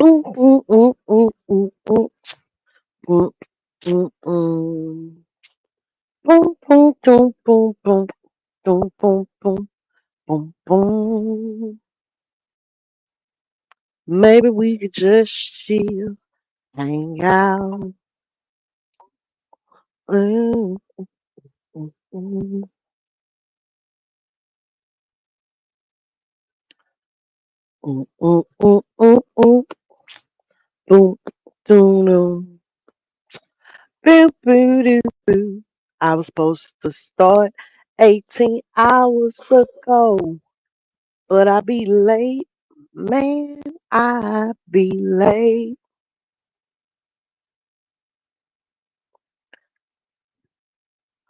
Boom, boom, boom, boom, boom, boom, boom, boom, boom. Boom, boom, boom, boom, boom, boom, boom, boom, boom, boom. Maybe we could just chill, hang out. Mm, mm, mm, mm, mm, mm, mm, mm. Boom, boom, boom. Boo, boo, doo, boo. I was supposed to start 18 hours ago, but I be late. Man, I be late.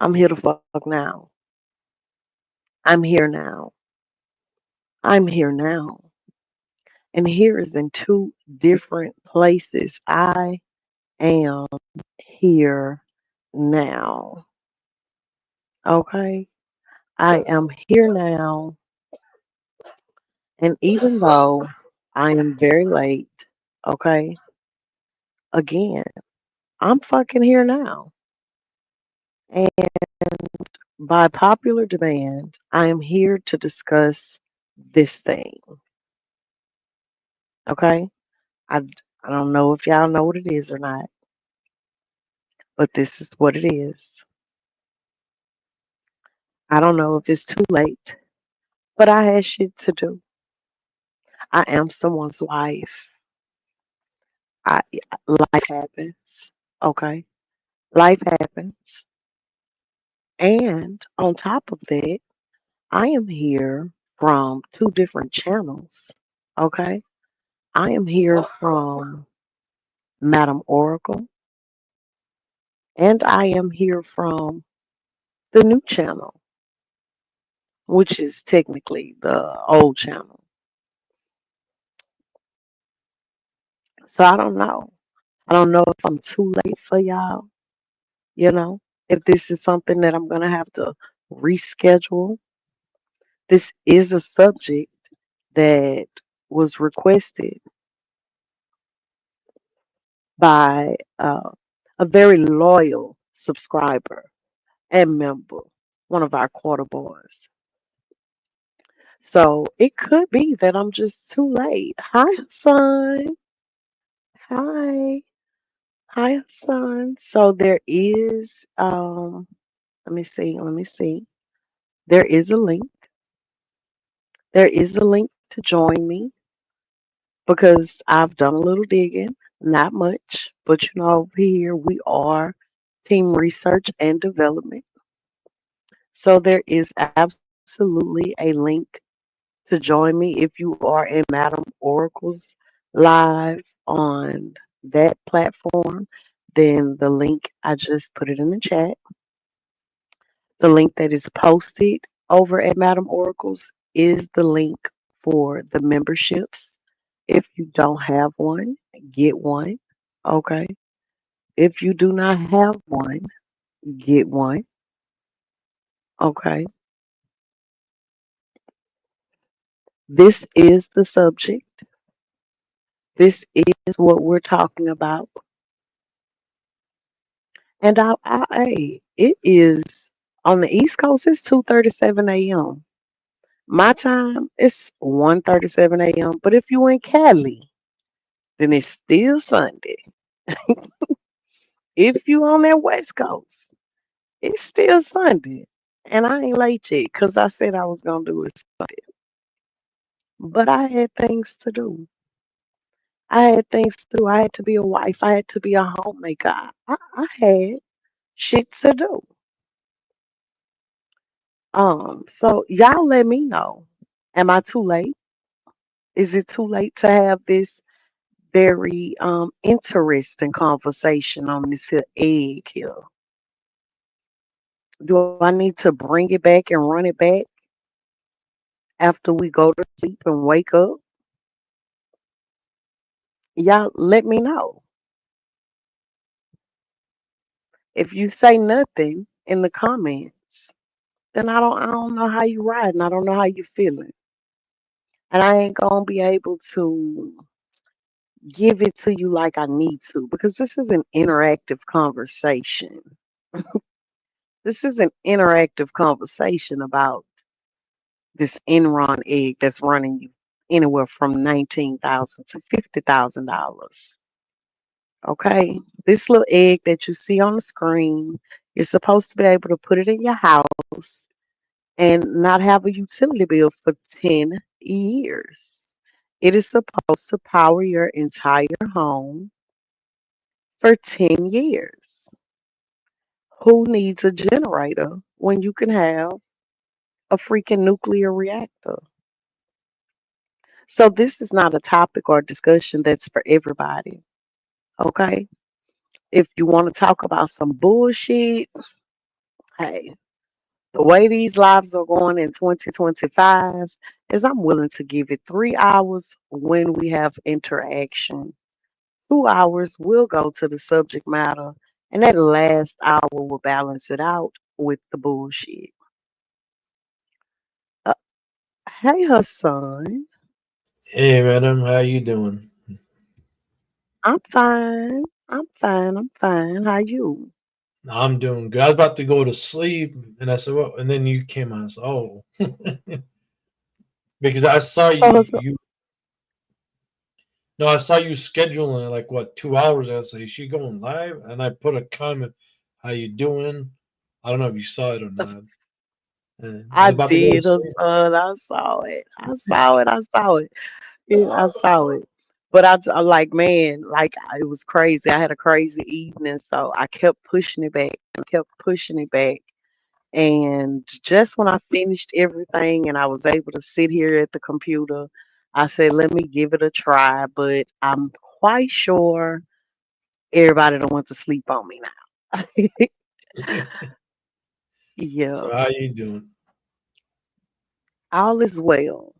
I'm here to fuck now. I'm here now. I'm here now. And here is in two different places. I am here now. Okay? I am here now. And even though I am very late, okay, again, I'm fucking here now. And by popular demand, I am here to discuss this thing. Okay? I, I don't know if y'all know what it is or not, but this is what it is. I don't know if it's too late, but I had shit to do. I am someone's wife. I Life happens. Okay? Life happens. And on top of that, I am here from two different channels. Okay? I am here from Madam Oracle, and I am here from the new channel, which is technically the old channel. So I don't know. I don't know if I'm too late for y'all, you know, if this is something that I'm going to have to reschedule. This is a subject that was requested by a very loyal subscriber and member, one of our quarter boys. So it could be that I'm just too late. Hi, son. Hi. Hi, son. So there is, let me see. There is a link. There is a link to join me because I've done a little digging, not much, but over here we are team research and development. So there is absolutely a link to join me if you are in Madam Oracle's live on that platform. Then the link, I just put it in the chat. The link that is posted over at Madam Oracle's is the link for the memberships. If you don't have one, get one. Okay. If you do not have one, get one. Okay. This is the subject. This is what we're talking about. And it is on the East Coast, it's 2:37 a.m. My time is 1:37 a.m. But if you in Cali, then it's still Sunday. If you on that West Coast, it's still Sunday. And I ain't late yet because I said I was gonna do it Sunday. But I had things to do. I had things to do. I had to be a wife. I had to be a homemaker. I had shit to do. So y'all let me know. Am I too late? Is it too late to have this very interesting conversation on this here egg here? Do I need to bring it back and run it back after we go to sleep and wake up? Y'all let me know. If you say nothing in the comments, then I don't know how you riding. I don't know how you feeling. And I ain't gonna be able to give it to you like I need to because this is an interactive conversation. This is an interactive conversation about this Enron egg that's running you anywhere from $19,000 to $50,000. Okay, this little egg that you see on the screen, you're supposed to be able to put it in your house and not have a utility bill for 10 years. It is supposed to power your entire home for 10 years. Who needs a generator when you can have a freaking nuclear reactor? So, this is not a topic or discussion that's for everybody. Okay. If you want to talk about some bullshit, hey, the way these lives are going in 2025 is I'm willing to give it 3 hours when we have interaction. 2 hours will go to the subject matter, and that last hour will balance it out with the bullshit. Uh, hey, Hassan. Hey, madam, how you doing? I'm fine. I'm fine. I'm fine. How you? I'm doing good. I was about to go to sleep, and I said, "Well," and then you came on. I said, "Oh," because I saw So, you. Hassan, You no, I saw you scheduling like what 2 hours. I said, "Is she going live?" And I put a comment, "How you doing?" I don't know if you saw it or not. And I I was about to go to did, sleep. Hassan. I saw it. I saw it. I saw it. Yeah, I saw it. But I'm like, man, like it was crazy. I had a crazy evening, so I kept pushing it back and kept pushing it back. And just when I finished everything and I was able to sit here at the computer, I said, let me give it a try. But I'm quite sure everybody don't want to sleep on me now. Yeah, So how you doing? all is well.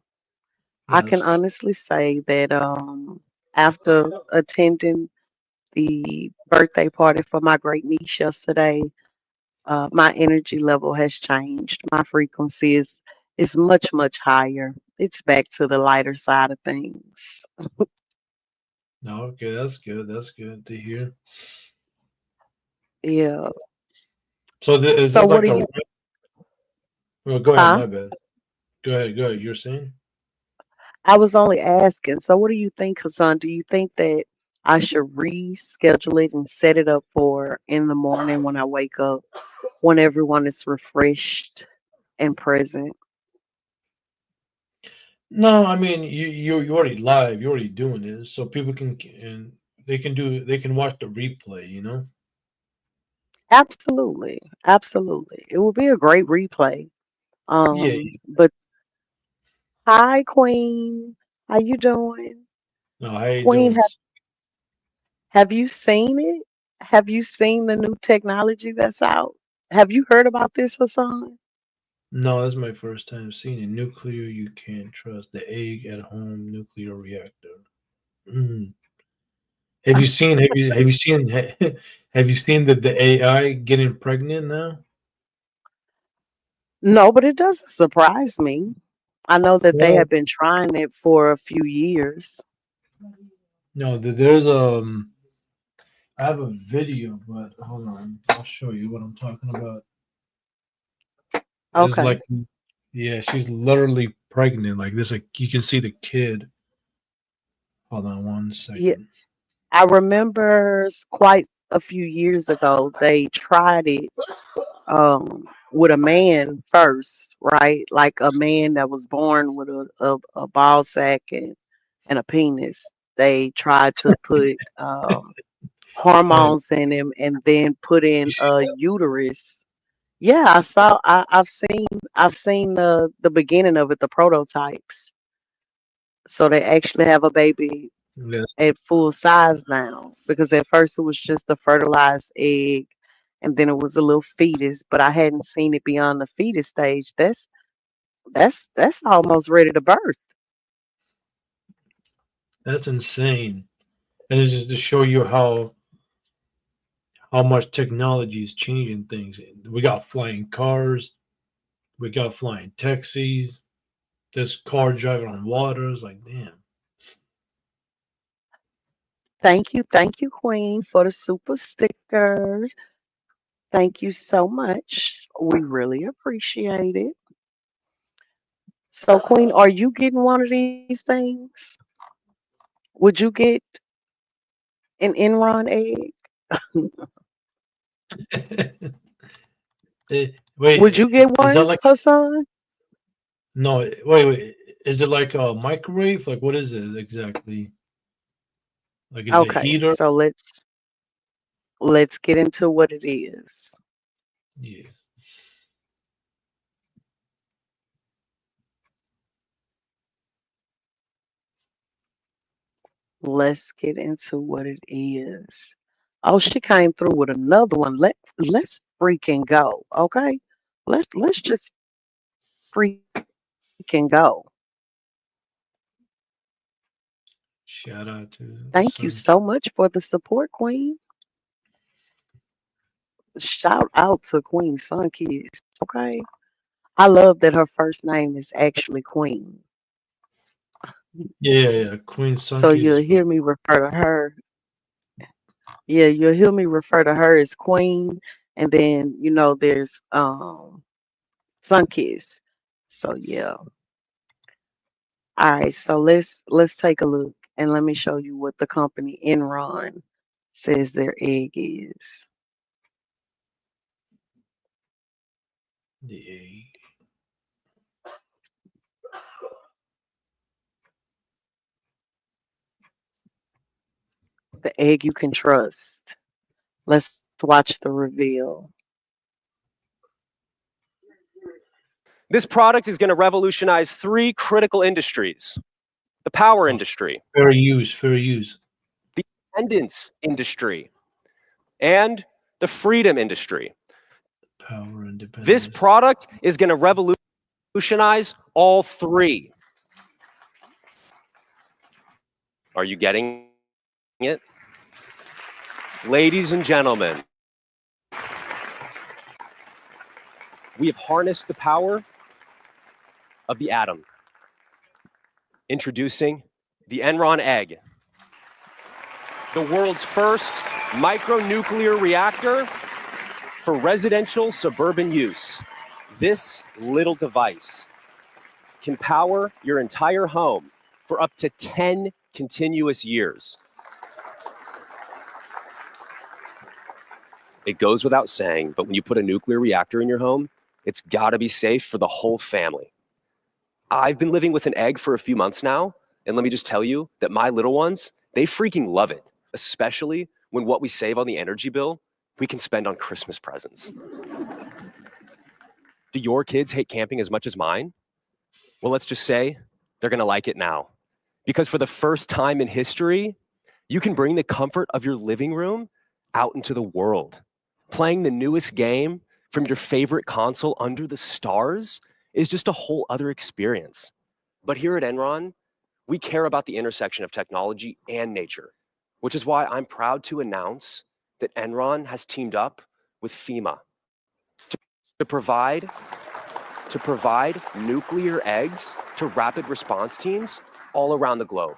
I can That's honestly say that after attending the birthday party for my great niece yesterday, my energy level has changed. My frequency is much, much higher. It's back to the lighter side of things. no okay. That's good. That's good to hear. Yeah. So is So this what like do a? you Well, go ahead. huh? My bad. Go ahead. Go ahead. You're saying? I was only asking. So what do you think, Hassan? Do you think that I should reschedule it and set it up for in the morning when I wake up when everyone is refreshed and present? No, I mean you already live. You're already doing it, so people can and they can watch the replay. You know. Absolutely. Absolutely. It will be a great replay. Yeah. But hi, Queen. How you doing? No, how you Queen, doing? have you seen it? Have you seen the new technology that's out? Have you heard about this, Hassan? No, that's my first time seeing it. Nuclear, you can't trust the egg at home nuclear reactor. Mm. Have you seen have you seen the AI getting pregnant now? No, but it doesn't surprise me. I know that they Well, have been trying it for a few years. no, there's I have a video, but hold on, I'll show you what I'm talking about. It's Okay. like, yeah, she's literally pregnant. Like this, like you can see the kid. Hold on one Yeah, second. I remember quite a few years ago they tried it with a man first, right? Like a man that was born with a ball sack and a penis. They tried to put Hey, hormones in him and then put you in see a uterus. Yeah, I saw. I've seen the beginning of it, the prototypes. So they actually have a baby that? at full size now. Because at first it was just a fertilized egg, and then it was a little fetus. But I hadn't seen it beyond the fetus stage. That's almost ready to birth. That's insane. And it's just to show you how much technology is changing things. We got flying cars, we got flying taxis, there's car driving on water. It's like, damn. Thank you, Queen, for the super stickers. Thank you so much. We really appreciate it. So, Queen, are you getting one of these things? Would you get an Enron egg? Would Wait, you get is that one, like Hassan? no? Wait. Is it like a microwave? Like what is it exactly? Like is it a Okay, heater? so let's get into what it is. Yeah. Let's get into what it is. Oh, she came through with another one. Let's freaking go. Okay? Let's just freaking go. Shout out to Thank you Sun. so much for the support, Queen. Shout out to Queen Sun Kids. Okay? I love that her first name is actually Queen. Yeah. Queen So you'll Sunkiss. hear me refer to her. Yeah, you'll hear me refer to her as Queen. And then, there's Sunkiss. So yeah. All right, so let's take a look and let me show you what the company Enron says their egg is. The The egg you can trust. Let's watch the reveal. This product is going to revolutionize 3 critical industries: the power industry, fair use. Fair use. the independence industry, and the freedom industry. Power independence. This product is going to revolutionize all 3. Are you getting it? Ladies and gentlemen, we have harnessed the power of the atom. Introducing the Enron egg, the world's first micronuclear reactor for residential suburban use. This little device can power your entire home for up to 10 continuous years. It goes without saying, but when you put a nuclear reactor in your home, it's gotta be safe for the whole family. I've been living with an egg for a few months now, and let me just tell you that my little ones, they freaking love it, especially when what we save on the energy bill, we can spend on Christmas presents. Do your kids hate camping as much as mine? Well, let's just say they're gonna like it now. Because for the first time in history, you can bring the comfort of your living room out into the world. Playing the newest game from your favorite console under the stars is just a whole other experience. But here at Enron, we care about the intersection of technology and nature, which is why I'm proud to announce that Enron has teamed up with FEMA to provide nuclear eggs to rapid response teams all around the globe.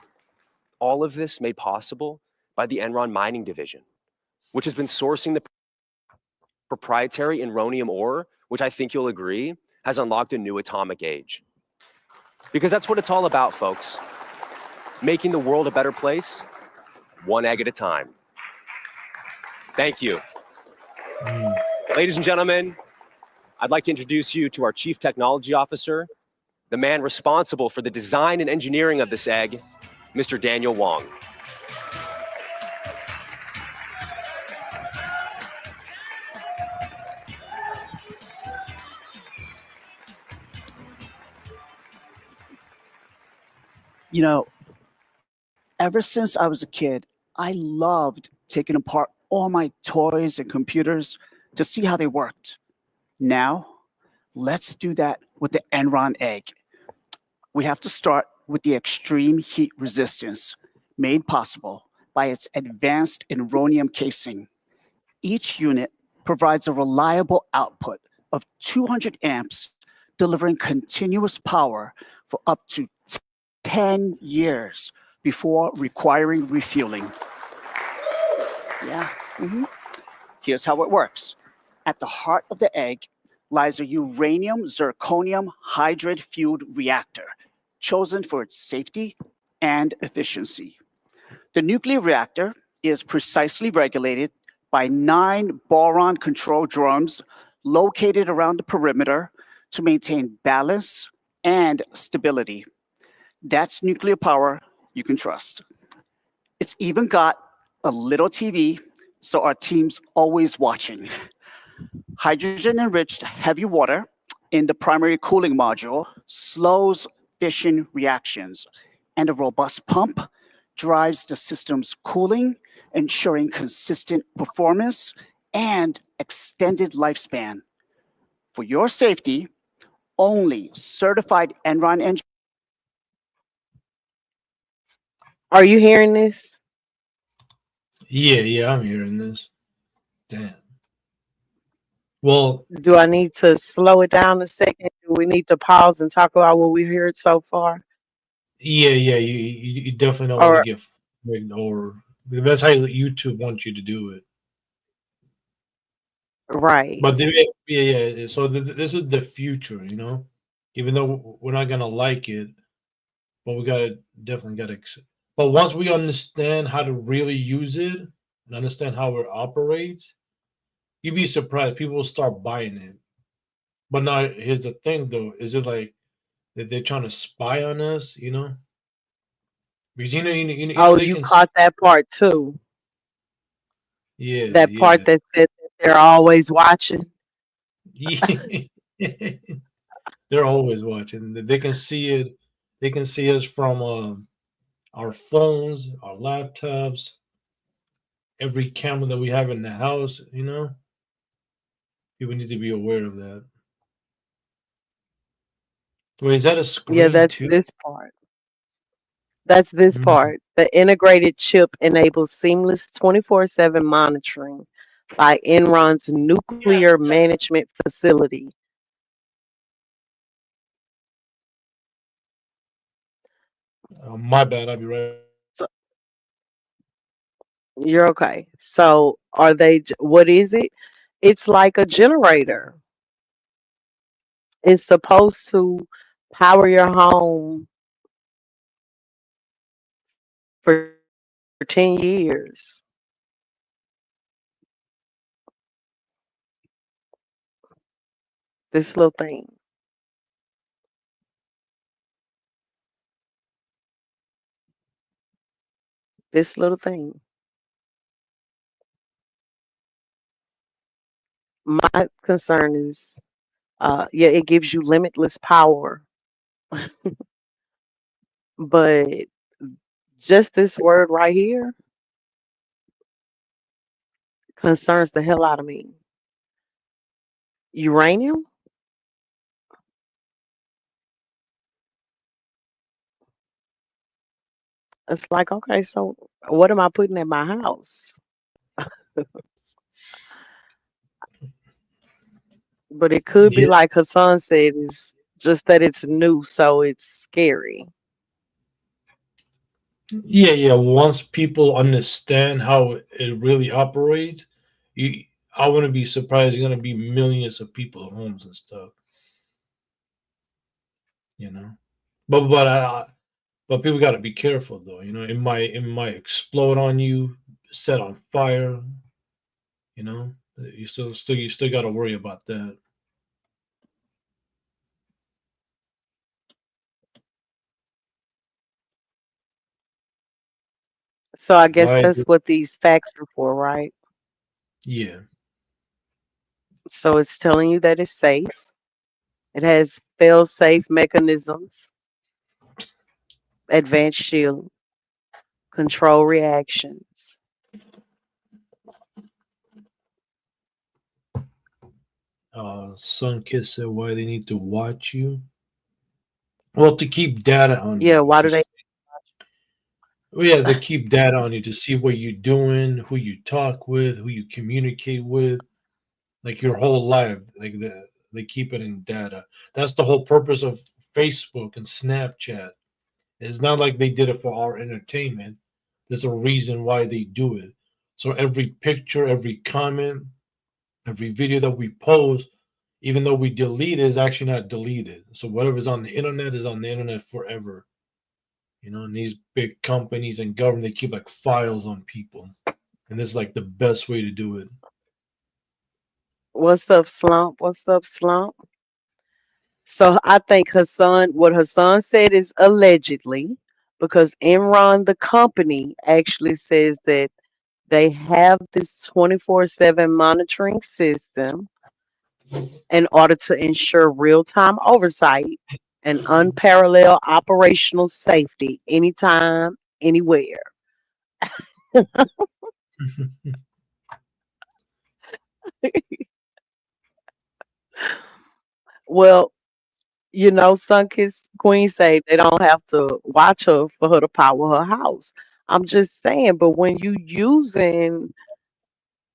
All of this made possible by the Enron mining division, which has been sourcing the proprietary Enronium ore, which I think you'll agree has unlocked a new atomic age. Because that's what it's all about, folks. Making the world a better place, one egg at a time. Thank you. Ladies and gentlemen, I'd like to introduce you to our Chief Technology Officer, the man responsible for the design and engineering of this egg, Mr. Daniel Wong. You know, ever since I was a kid, I loved taking apart all my toys and computers to see how they worked. Now, let's do that with the Enron egg. We have to start with the extreme heat resistance made possible by its advanced Enronium casing. Each unit provides a reliable output of 200 amps, delivering continuous power for up to 10 years before requiring refueling. Yeah. Here's how it works. At the heart of the egg lies a uranium zirconium hydride fueled reactor, chosen for its safety and efficiency. The nuclear reactor is precisely regulated by 9 boron control drums located around the perimeter to maintain balance and stability. That's nuclear power you can trust. It's even got a little TV, so our team's always watching. Hydrogen enriched heavy water in the primary cooling module slows fission reactions, and a robust pump drives the system's cooling, ensuring consistent performance and extended lifespan. For your safety, only certified Enron engineers. Are you hearing this? Yeah, I'm hearing this. Damn. Well, Do I need to slow it down a second? Do we need to pause and talk about what we heard so far? yeah, you definitely don't want to Or get flagged, or that's how YouTube wants you to do it. right. But yeah. So this is the future, you know. Even though we're not gonna like it, but we definitely gotta. But once we understand how to really use it and understand how it operates, you'd be surprised. People will start buying it. But now here's the thing, though: is it like that they're trying to spy on us? You know, because Oh, they you can. See, caught that part too. That part Yeah. that said that they're always watching. Yeah. They're always watching. They can see it. They can see us from our phones, our laptops, every camera that we have in the house. You know, people need to be aware of that. Wait, is that a Yeah, screen that's too? this part. That's this Mm. part. The integrated chip enables seamless 24/7 monitoring by Enron's nuclear management facility. My bad. I'll be right back. So you're okay. So are they, what is it? It's like a generator. It's supposed to power your home for 10 years. This little thing. This little thing. My concern is, yeah, it gives you limitless power, but just this word right here concerns the hell out of me. Uranium? It's like, okay, so what am I putting in my house? But it could be Yeah, like Hassan said, is just that it's new, so it's scary. yeah. Once people understand how it really operates, you, I wouldn't be surprised. There's gonna be millions of people homes and stuff. You know, but people got to be careful though. You know, it might explode on you, set on fire. You know, you still got to worry about that. So I guess Right? that's what these facts are for, right? Yeah. So it's telling you that it's safe. It has fail-safe mechanisms, advanced shield, control reactions. Some kids said why they need to watch you. Well, to keep data on Yeah, you. why do they? Well, yeah, they keep data on you to see what you're doing, who you talk with, who you communicate with, like your whole life. They keep it in data. That's the whole purpose of Facebook and Snapchat. It's not like they did it for our entertainment. There's a reason why they do it. So every picture, every comment, every video that we post, even though we delete it, is actually not deleted. So whatever's on the internet is on the internet forever. And these big companies and government, they keep like files on people. And this is like the best way to do it. What's up, Slump? What's up, Slump? So I think what her son said is allegedly, because Enron, the company, actually says that they have this 24/7 monitoring system in order to ensure real-time oversight and unparalleled operational safety anytime, anywhere. Well, Sunkiss Queen say they don't have to watch her for her to power her house. I'm just saying, but when you using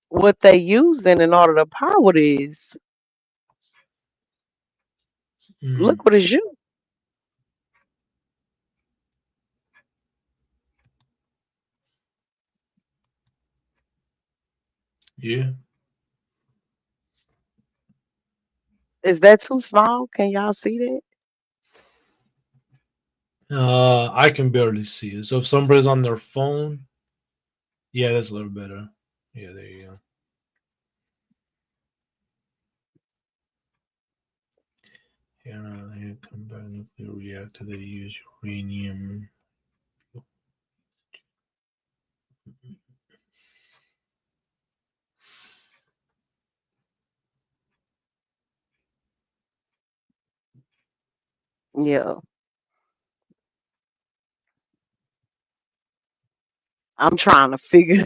what they using in order to power this, Mm, look what is you. yeah. Is that too small? Can y'all see that? I can barely see it. So if somebody's on their phone, yeah, that's a little better. Yeah, there you go. Here come back nuclear reactor. They use uranium. Yeah. I'm trying to figure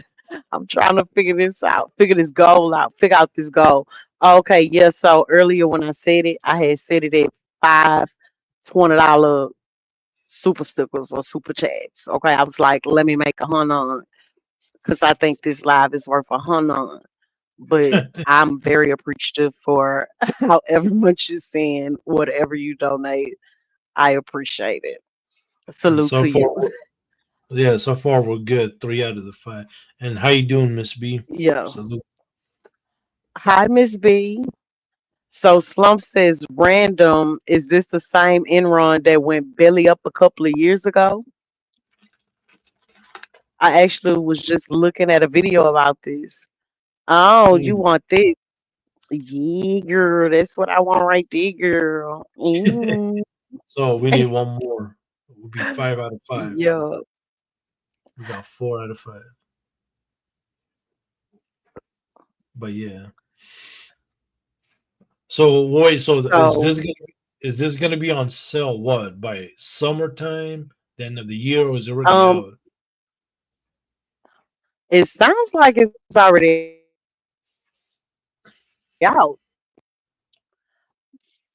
I'm trying to figure this out, figure this goal out, figure out this goal. Okay, yeah, so earlier when I said it, I had said it at five $20 super stickers or super chats. Okay, I was like, let me make 100 because I think this live is worth 100. But I'm very appreciative for however much you send, whatever you donate. I appreciate it. And Salute so to far, you. yeah, so far we're good. 3 out of the 5. And how you doing, Miss B? Yeah. Salute. Hi, Miss B. So Slump says random. Is this the same Enron that went belly up a couple of years ago? I actually was just looking at a video about this. Oh, you Ooh. want this? Yeah, girl. That's what I want right there, girl. Mm. So we need one more. It would be 5 out of 5. Yeah. We got 4 out of 5. But yeah. So wait, so So is this gonna be on sale what by summertime, the end of the year, or is it already um out? it sounds like it's already out.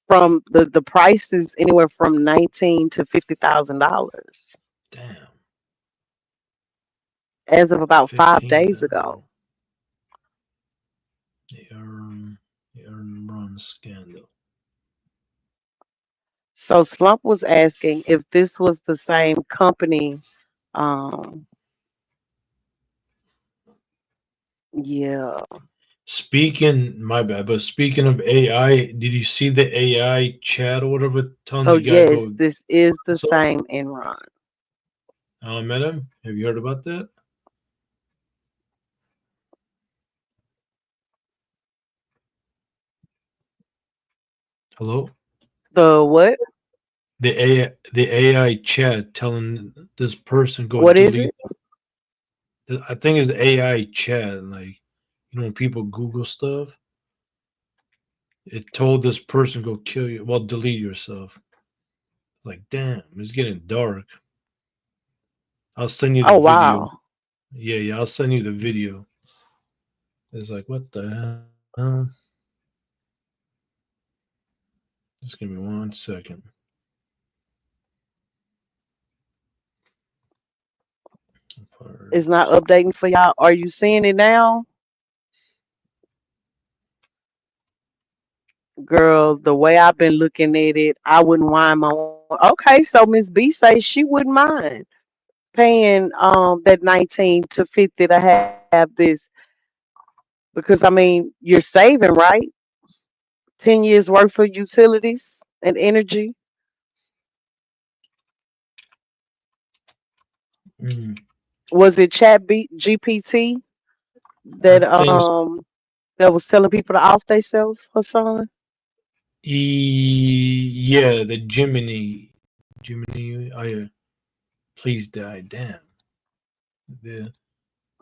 From the price is anywhere from 19 to $50,000 Damn, as of about 5 days ago. 15,000. The run scandal. So Slump was asking if this was the same company. Um, yeah. My bad, but speaking of AI, did you see the AI chat or whatever telling So you guys yes, go? this is the So, same Enron. madam, have you heard about that? Hello, The what? the AI chat telling this person go What is delete. it? I think it's AI chat, like when people Google stuff. It told this person go kill you. Well, delete yourself. Like, damn, it's getting dark. I'll send you the Oh video. wow. Yeah, I'll send you the video. It's like, what the hell? Just give me 1 second. It's not updating for y'all. Are you seeing it now? Girl, the way I've been looking at it, I wouldn't mind my. Okay, so Miss B says she wouldn't mind paying that 19 to 50 to have this? Because I mean, you're saving, right? 10 years worth of utilities and energy. Mm, Was it GPT I that think it's that was telling people to off themselves, Hassan? yeah, the Jiminy. Please die. Damn. The,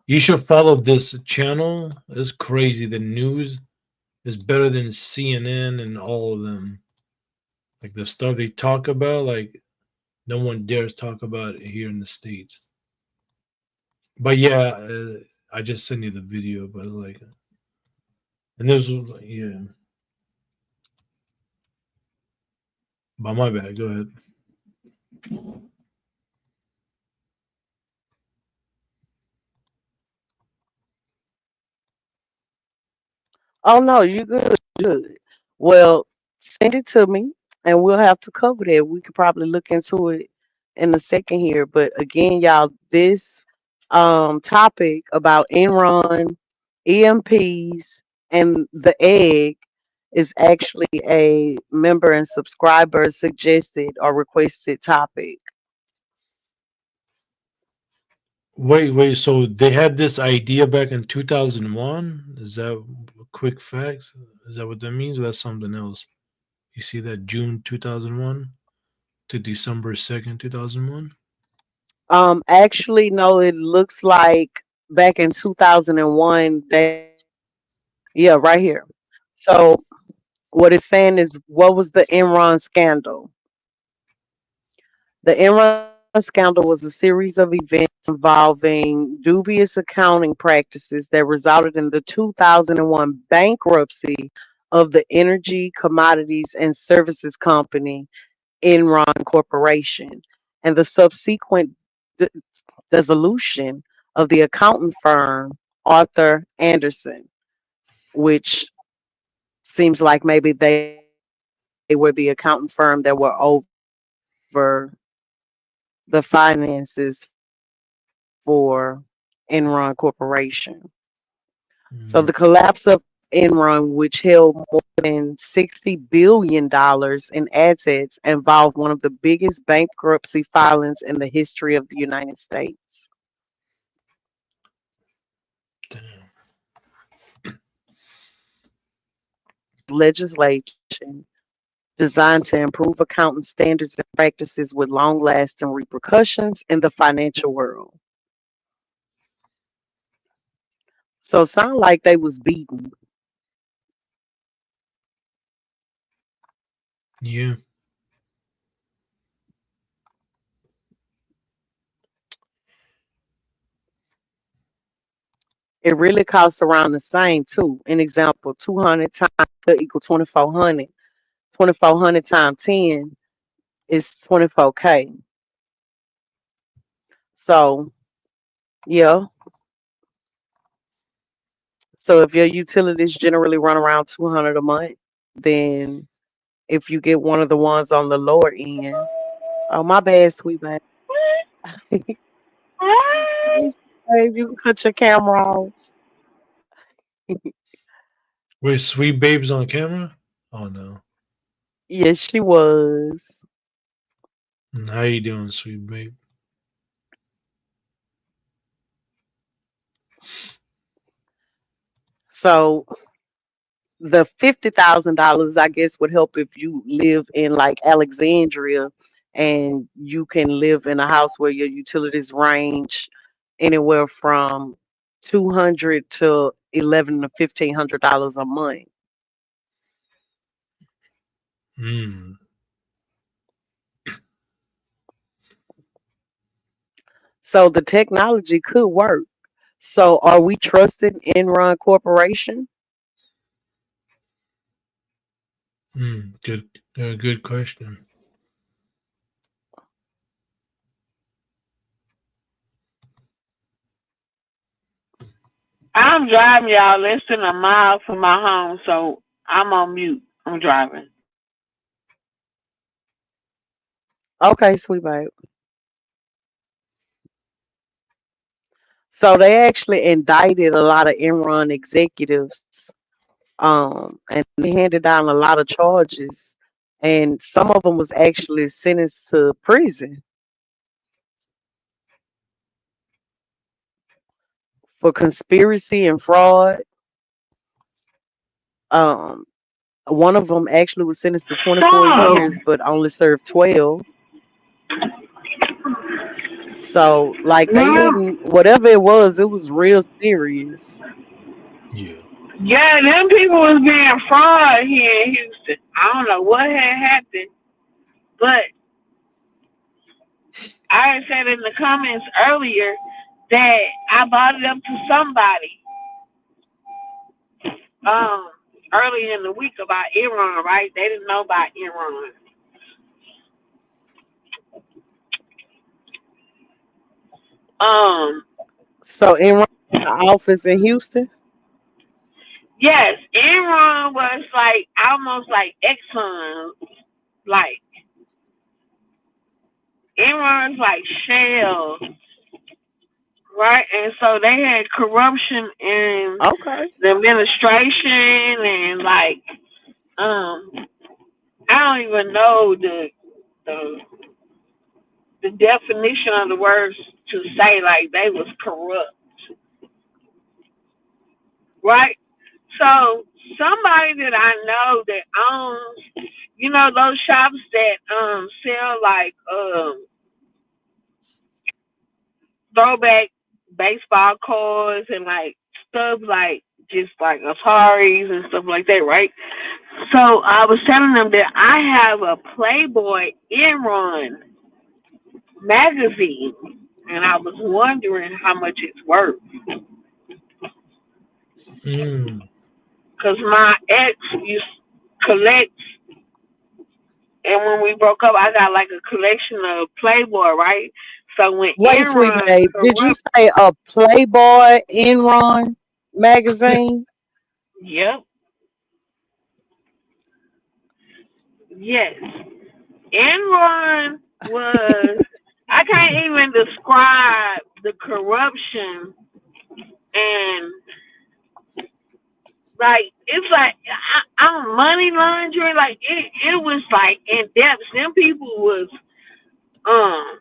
you should follow this channel. It's crazy. The news is better than CNN and all of them. Like the stuff they talk about, like no one dares talk about it here in the states. But yeah, I just sent you the video. But like, and there's yeah. But my bad. Go ahead. Oh no, you good, good. Well, send it to me, and we'll have to cover that. We could probably look into it in a second here. But again, y'all, this topic about Enron, EMPs, and the egg is actually a member and subscriber suggested or requested topic. Wait. So they had this idea back in 2001. Is that quick facts? Is that what that means? Or that's something else. You see that June 2001 to December 2nd, 2001. Actually, no, it looks like back in 2001, yeah, right here. So what it's saying is, what was the Enron scandal? The Enron scandal was a series of events involving dubious accounting practices that resulted in the 2001 bankruptcy of the energy, commodities, and services company Enron Corporation and the subsequent d- dissolution of the accounting firm Arthur Anderson, which seems like maybe they were the accounting firm that were over the finances for Enron Corporation. So the collapse of Enron, which held more than $60 billion in assets, involved one of the biggest bankruptcy filings in the history of the United States. Damn. Legislation designed to improve accounting standards and practices with long lasting repercussions in the financial world. So it sounded like they was beaten. Yeah. It really costs around the same too. An example, 200 times equal 2400. 2400 times 10 is 24K. So yeah. So if your utilities generally run around 200 a month, then if you get one of the ones on the lower end, oh my bad, sweet babe. Hey, babe, you can cut your camera off. Wait, sweet babes on camera? Oh no. Yes, she was. How you doing, sweet babe? So the $50,000, I guess, would help if you live in like Alexandria and you can live in a house where your utilities range anywhere from 200 to 11 to $1,500 a month. Hmm. So the technology could work. So are we trusting Enron Corporation? Hmm. Good. Good question. I'm driving y'all less than a mile from my home, so I'm on mute. I'm driving. Okay, sweet babe. So they actually indicted a lot of Enron executives, and they handed down a lot of charges, and some of them was actually sentenced to prison for conspiracy and fraud. Um, one of them actually was sentenced to 24 So, years, but only served 12. So, like, they them, didn't, whatever it was real serious. Yeah. yeah, them people was being fraud here in Houston. I don't know what had happened, but I had said in the comments earlier that I brought it up to somebody um early in the week about Enron, right? They didn't know about Enron. Um, So, Enron office in Houston. yes, Enron was like almost like Exxon, like Enron's like Shell, right? And so they had corruption in Okay. the administration and like um I don't even know the the definition of the words to say like they was corrupt, right? So somebody that I know that owns, you know, those shops that sell like throwback baseball cards and like stuff like just like Ataris and stuff like that, right? So I was telling them that I have a Playboy Enron magazine, and I was wondering how much it's worth. Mm. Cause my ex used collect, and when we broke up, I got like a collection of Playboy, right? So when Wait, sweet Enron babe. Did you corrupt, say a Playboy Enron magazine? yep, yes, Enron was. I can't even describe the corruption and like it's like I'm money laundering. Like it was like in depth. Them people was um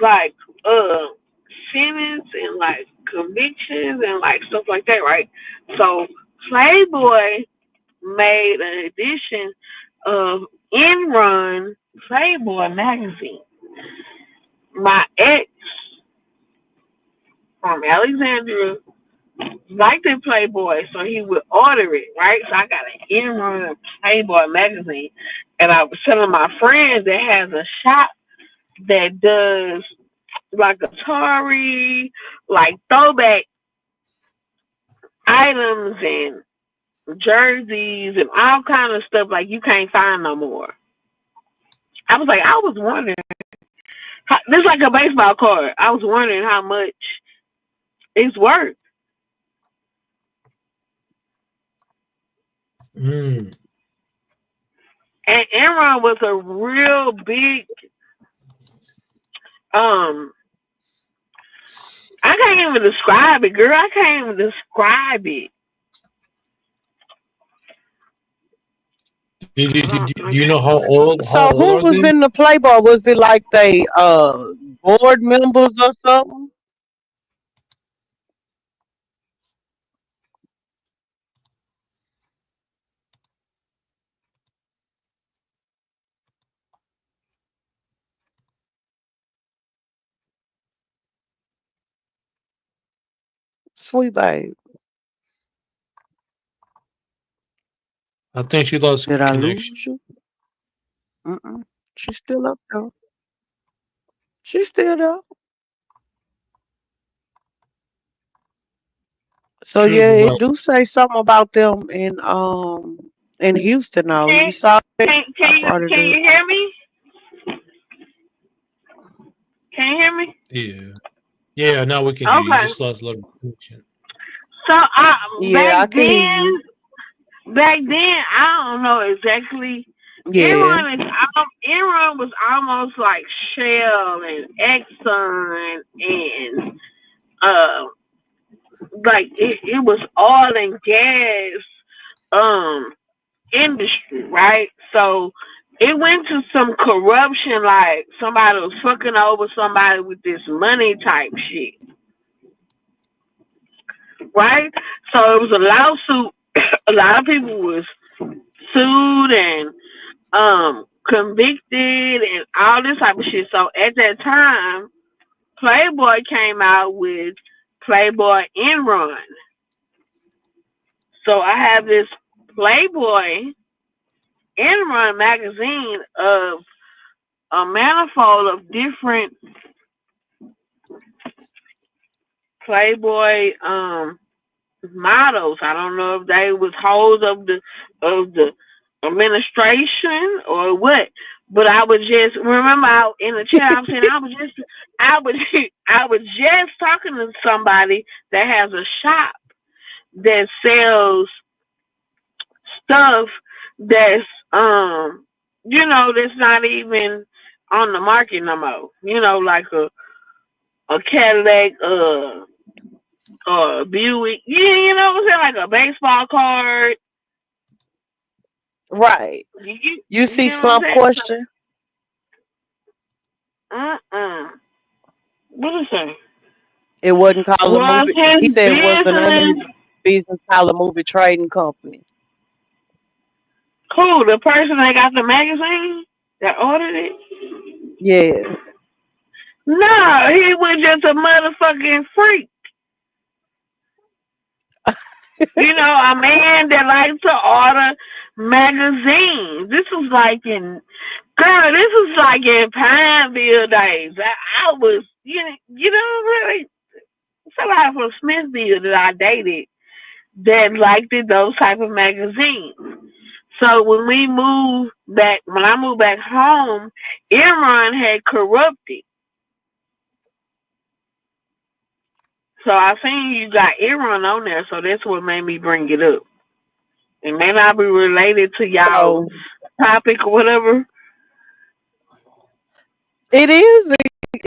like sentence and like convictions and like stuff like that, right? So Playboy made an edition of Enron Playboy magazine. My ex from Alexandria liked the Playboy, so he would order it, right? So I got an Enron Playboy magazine, and I was telling my friend that has a shop that does like Atari, like throwback items and jerseys and all kind of stuff like you can't find no more. I was like, I was wondering, this is like a baseball card. I was wondering how much it's worth. Mm. And Enron was a real big, um, I can't even describe it, girl. I can't even describe it. Do you know how So old who are was they? in the Playboy? Was it like they board members or something? Sweet babe. I think she lost Did I connection. lose you? Mm-mm. She's still up there. She's still there. So Truth yeah, it about do say something about them in Houston now. You Can saw it? I brought it can up. you hear me? Can you hear me? yeah. Yeah, now we can hear you. You Okay. just lost a little connection. So Yeah, I can hear you. back then I don't know exactly. Yeah. Enron was almost like Shell and Exxon and uh like it was oil and gas industry, right? So it went to some corruption, like somebody was fucking over somebody with this money type shit, right? So it was a lawsuit. A lot of people was sued and convicted and all this type of shit. So at that time, Playboy came out with Playboy Enron. So I have this Playboy Enron magazine of a manifold of different Playboy models. I don't know if they was hoes of the administration or what. But I was just remember in the chat I was saying I was I was just talking to somebody that has a shop that sells stuff that's that's not even on the market no more. Like a Cadillac or a Buick. Yeah, what I'm saying, like a baseball card. Right. You You see know what I'm Slump saying? question? What is that? It wasn't called a Was movie. He his said it was the name of his business business called a movie trading company. cool? The person that got the magazine that ordered it? Yeah. No, he was just a motherfucking freak. A man that likes to order magazines. This was like in Pineville days. I was, really somebody from Smithville that I dated that liked those type of magazines. So when I moved back home, Enron had corrupted. So I seen you got Enron on there, so that's what made me bring it up. It may not be related to y'all So topic or whatever. it is.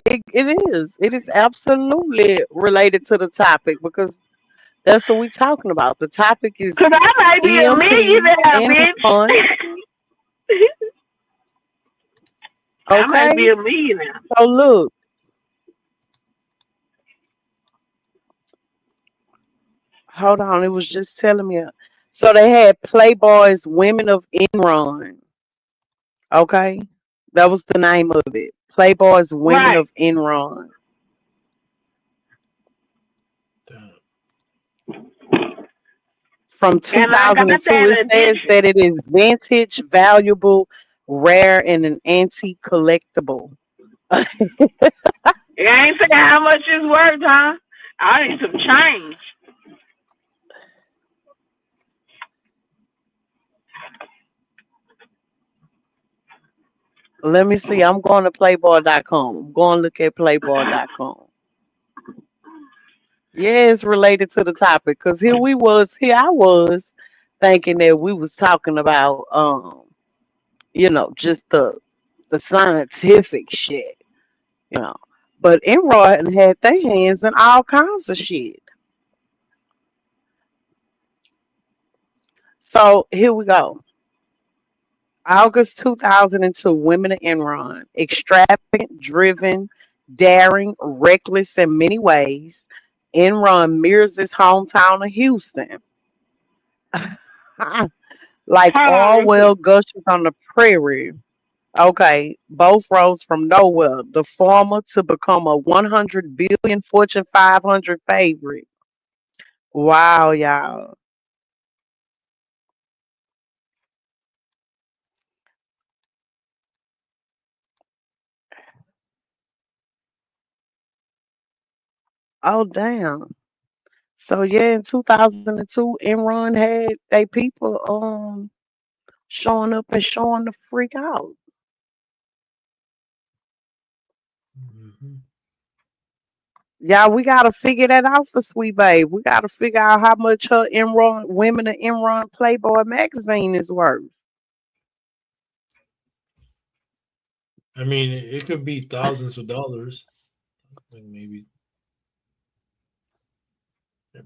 It is. It is absolutely related to the topic because that's what we're talking about. The topic is Cause I might be a EMPs, millionaire, Enron. bitch. I might be Okay. a millionaire. So look, hold on. It was just telling me. So they had Playboy's Women of Enron. Okay. That was the name of it. Playboy's Women Right. of Enron. Damn. From And I got 2002, that it says addiction. that it is vintage, valuable, rare, and an antique collectible. It ain't saying how much it's worth, huh? I need some change. Let me see. I'm going to playboy.com. I'm going to look at playboy.com. Yeah, it's related to the topic because here I was thinking that we was talking about, just the scientific shit, you know. But Enron had their hands in all kinds of shit. So here we go. August 2002, Women of Enron. Extravagant, driven, daring, reckless in many ways. Enron mirrors his hometown of Houston. Like Hold on all real quick. well gushes on the prairie. Okay, both rose from nowhere. The former to become a 100 billion Fortune 500 favorite. Wow, y'all. Oh, damn. So yeah, in 2002, Enron had they people showing up and showing the freak out. Hmm. Yeah, we gotta figure that out for Sweet Babe. We gotta figure out how much her Enron Women of Enron Playboy magazine is worth. I mean, it could be thousands of dollars, like maybe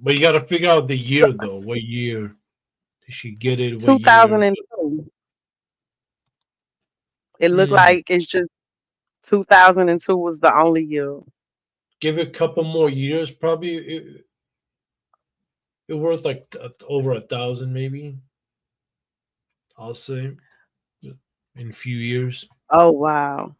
But you got to figure out the year though. What year did she get it? What year? 2002. It looked Hmm. like it's just 2002 was the only year. Give it a couple more years, probably it worth like over 1,000, maybe. I'll say in a few years, Oh wow.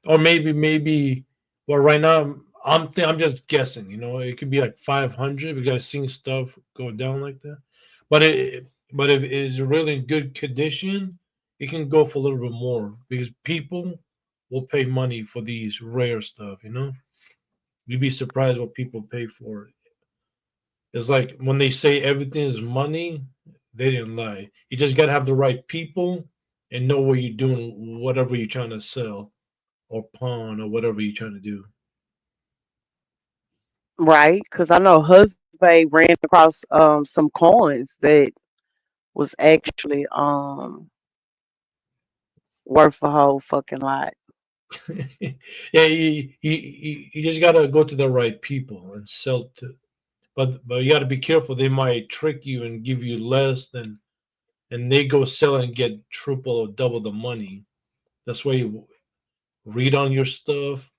or maybe. Well, right now I'm just guessing. It could be like 500 because I've seen stuff go down like that. But if it's really in good condition, it can go for a little bit more because people will pay money for these rare stuff. You'd be surprised what people pay for it. It's like when they say everything is money, they didn't lie. You just gotta have the right people and know what you're doing, whatever you're trying to sell or pawn or whatever you're trying to do. Right? Because I know husband ran across some coins that was actually worth a whole fucking lot. Yeah, you just gotta go to the right people and sell to. But you gotta be careful. They might trick you and give you less than, and they go sell and get triple or double the money. That's why you read on your stuff,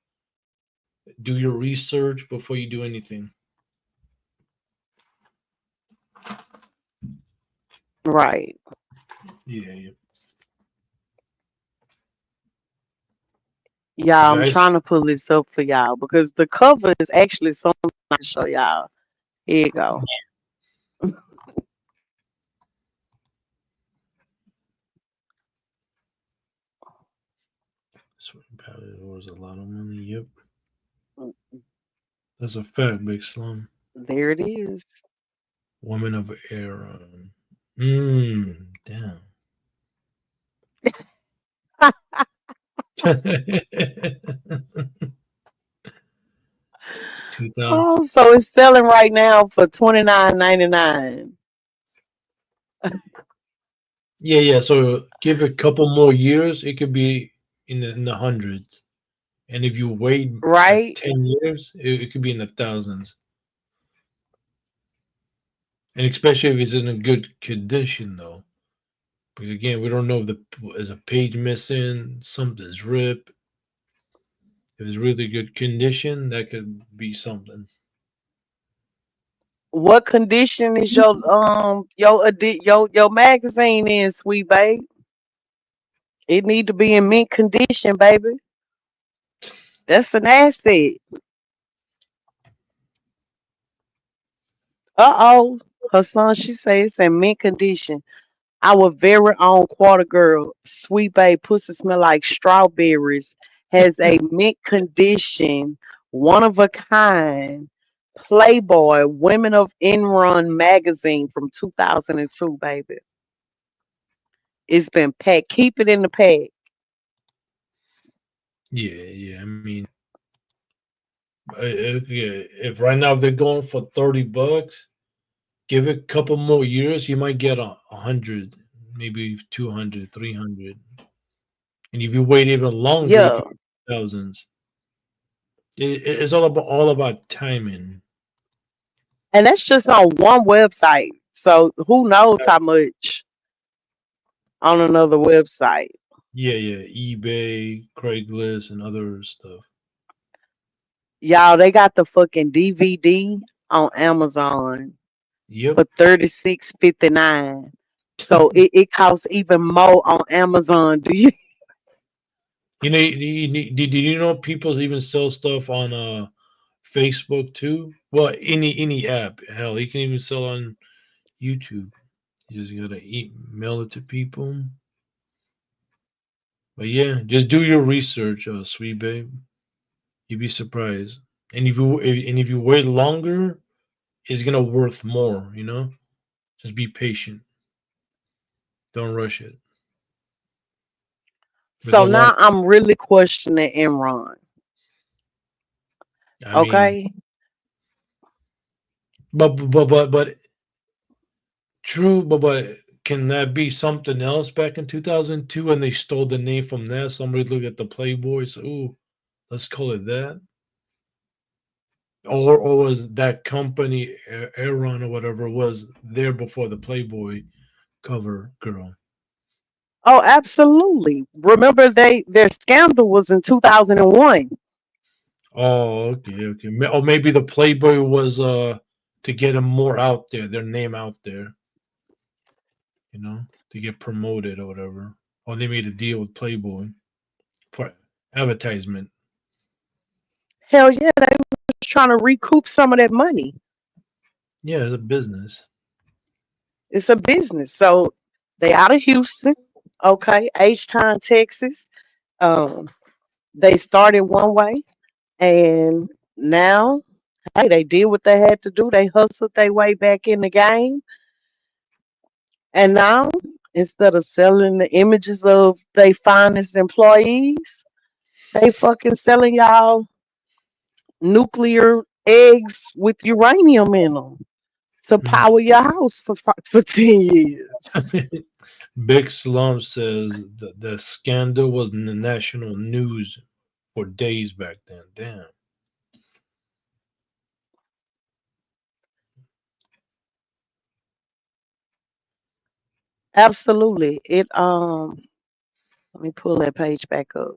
do your research before you do anything. Right. Yeah, yeah. Y'all, I'm Guys, trying to pull this up for y'all because the cover is actually something I can show y'all. Here you go. sweating powder was a lot of money. Yep, that's a fact, Big Slum. There it is. Woman of era. Damn. 2000. Oh, so it's selling right now for $29.99. Yeah, yeah. So give it a couple more years, it could be in the hundreds. And if you wait like Right? 10 years, it could be in the thousands. And especially if it's in a good condition, though. Because again, we don't know if there's a page missing, something's ripped. If it's really good condition, that could be something. What condition is your magazine in, sweet babe? It need to be in mint condition, baby. That's an asset. Uh-oh. Her son, she says it's in mint condition. Our very own quarter girl, sweet babe, pussy smell like strawberries, has a mint condition, one of a kind, Playboy, Women of Enron magazine from 2002, baby. It's been packed. Keep it in the pack. Yeah, yeah. I mean, if right now they're going for $30, give it a couple more years, you might get 100, maybe 200, 300. And if you wait even longer, it Yeah. could be thousands. It's all about timing. And that's just on one website. So who knows how much on another website. Yeah, yeah. eBay, Craigslist, and other stuff. Y'all, they got the fucking DVD on Amazon Yep. for $36.59. So it costs even more on Amazon. Do you Did you know people even sell stuff on Facebook too? Well, any app. Hell, you can even sell on YouTube. You just gotta mail it to people. But yeah, just do your research, sweet babe. You'd be surprised. And if you wait longer, it's gonna worth more. Just be patient. Don't rush it. There's a so lot. now I'm really questioning Enron. I mean, Okay? but true. But can that be something else back in 2002 and they stole the name from that? Somebody looked at the Playboys. Ooh, let's call it that. or was that company Enron or whatever was there before the Playboy cover girl? Oh, absolutely. Remember their scandal was in 2001. Oh, okay, okay. Or maybe the Playboy was to get them more out there, their name out there, to get promoted or whatever. Or they made a deal with Playboy for advertisement. Hell yeah, they was trying to recoup some of that money. Yeah, it's a business. It's a business. So they out of Houston, okay, H-Town, Texas. Um, they started one way, and now, hey, they did what they had to do. They hustled their way back in the game, and now instead of selling the images of their finest employees, they fucking selling y'all nuclear eggs with uranium in them to Mm. power your house for 10 years. Big Slump says that the scandal was in the national news for days back then. Damn. Absolutely. Let me pull that page back up.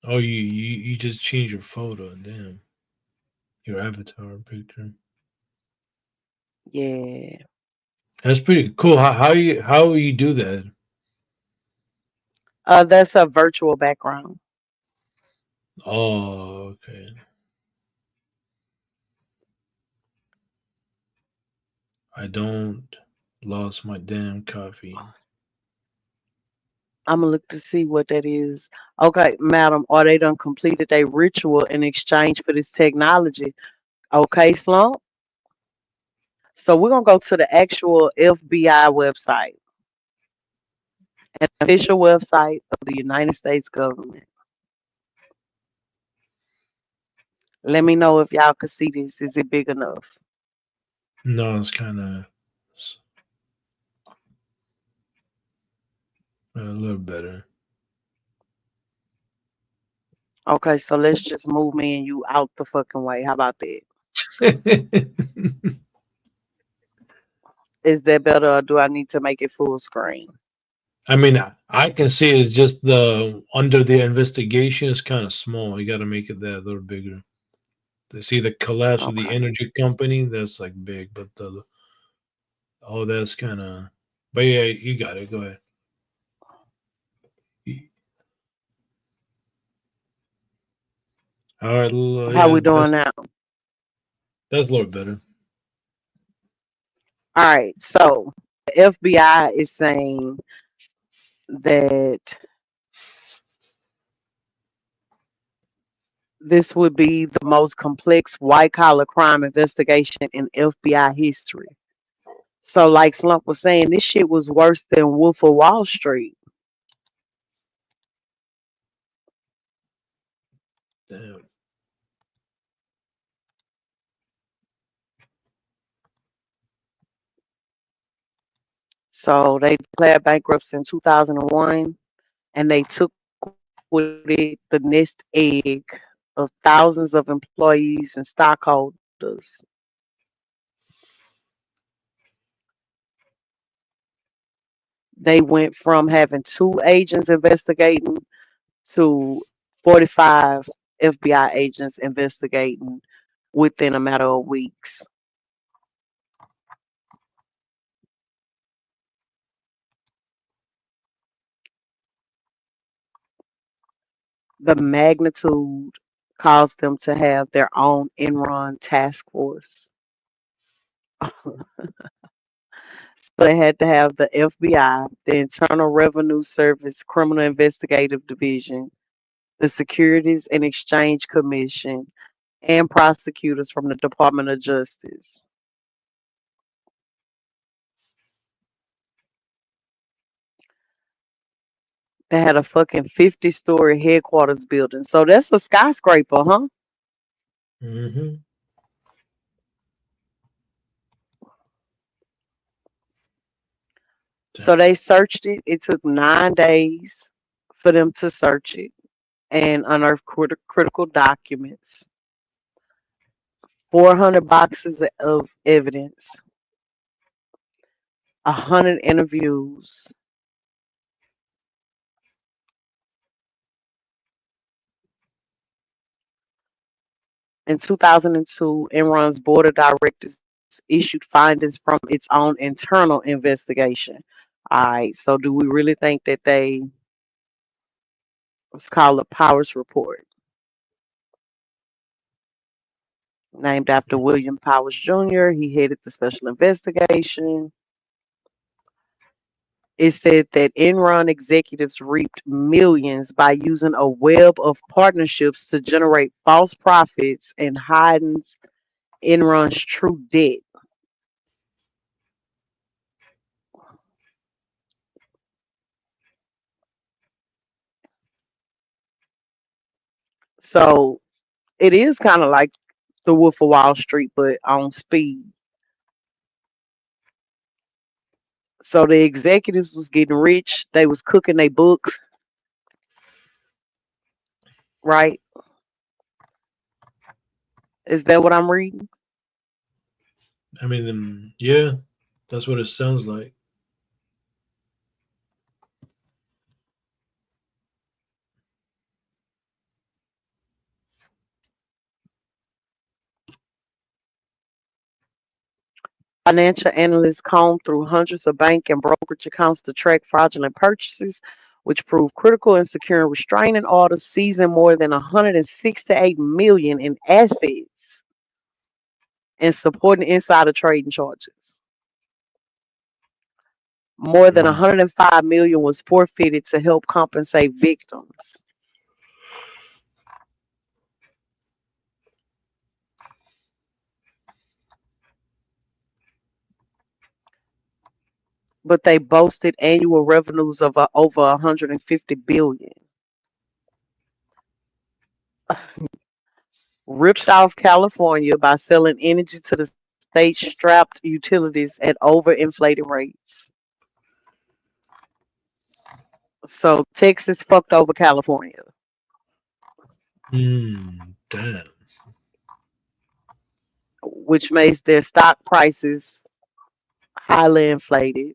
Oh, you just changed your photo. Damn. Your avatar picture. Yeah. That's pretty cool. How you do that? That's a virtual background. Oh, okay. I don't lost my damn coffee. I'm gonna look to see what that is. Okay, madam, or they done completed a ritual in exchange for this technology. Okay, Slump. So we're gonna go to the actual FBI website, an official website of the United States government. Let me know if y'all can see this. Is it big enough? No, it's kind of a little better. Okay, so let's just move me and you out the fucking way. How about that? Is that better or do I need to make it full screen? I mean, I can see it's just the under the investigation is kind of small. You got to make it that a little bigger. To see the collapse of the Okay. energy company, that's like big, but the that's kind of. But yeah, you got it. Go ahead. All right, How yeah, we doing now? that's a little better. All right. So the FBI is saying that this would be the most complex white collar crime investigation in FBI history. So, like Slump was saying, this shit was worse than Wolf of Wall Street. Damn. So, they declared bankruptcy in 2001 and they took with it the nest egg of thousands of employees and stockholders. They went from having two agents investigating to 45 FBI agents investigating within a matter of weeks. The magnitude caused them to have their own Enron task force. So they had to have the FBI, the Internal Revenue Service Criminal Investigative Division, the Securities and Exchange Commission, and prosecutors from the Department of Justice. They had a fucking 50-story headquarters building. So that's a skyscraper, huh? Hmm. So they searched it. It took 9 days for them to search it and unearth critical documents, 400 boxes of evidence, 100 interviews. In 2002, Enron's board of directors issued findings from its own internal investigation. All right, so do we really think that they, it's called a Powers Report, named after William Powers Jr.? He headed the special investigation. It said that Enron executives reaped millions by using a web of partnerships to generate false profits and hiding Enron's true debt. So it is kind of like the Wolf of Wall Street, but on speed. So the executives was getting rich. They was cooking their books, right? Is that what I'm reading? I mean, yeah, that's what it sounds like. Financial analysts combed through hundreds of bank and brokerage accounts to track fraudulent purchases, which proved critical in securing restraining orders, seizing more than 168 million in assets, and supporting insider trading charges. More than Wow. 105 million was forfeited to help compensate victims. But they boasted annual revenues of over 150 billion. Ripped off California by selling energy to the state-strapped utilities at overinflated rates. So Texas fucked over California, Damn. which makes their stock prices highly inflated.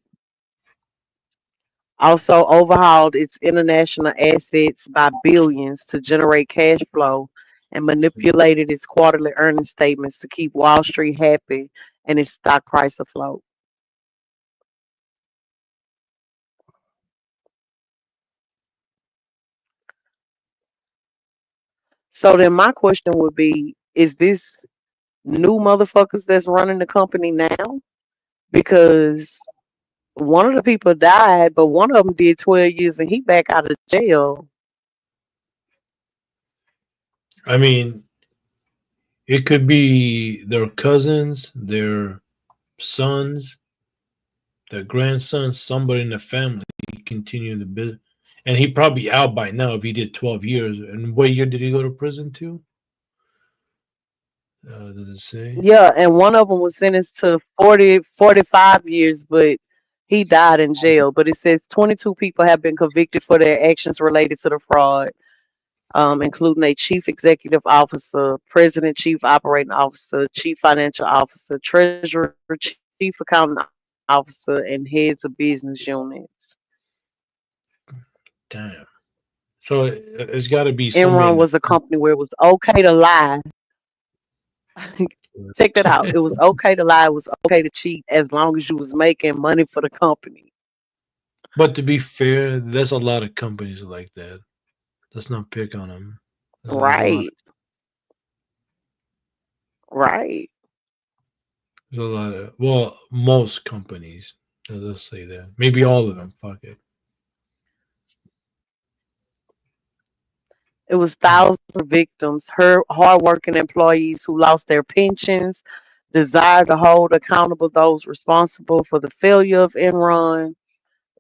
Also overhauled its international assets by billions to generate cash flow and manipulated its quarterly earnings statements to keep Wall Street happy and its stock price afloat. So then my question would be, is this new motherfuckers that's running the company now? Because one of the people died, but one of them did 12 years and he back out of jail. I mean, it could be their cousins, their sons, their grandsons, somebody in the family continue the business. And he probably out by now if he did 12 years. And what year did he go to prison to? Does it say? Yeah, and one of them was sentenced to 45 years, but he died in jail. But it says 22 people have been convicted for their actions related to the fraud, including a chief executive officer, president, chief operating officer, chief financial officer, treasurer, chief accounting officer, and heads of business units. Damn. So it's got to be somebody Enron in the was a company where it was okay to lie. Check that out. It was okay to lie. It was okay to cheat as long as you was making money for the company. But to be fair, there's a lot of companies like that. Let's not pick on them. There's a lot. Right. Right. There's a lot of, well, most companies. Let's say that. Maybe all of them. Fuck it. It was thousands of victims, her hardworking employees who lost their pensions, desire to hold accountable those responsible for the failure of Enron.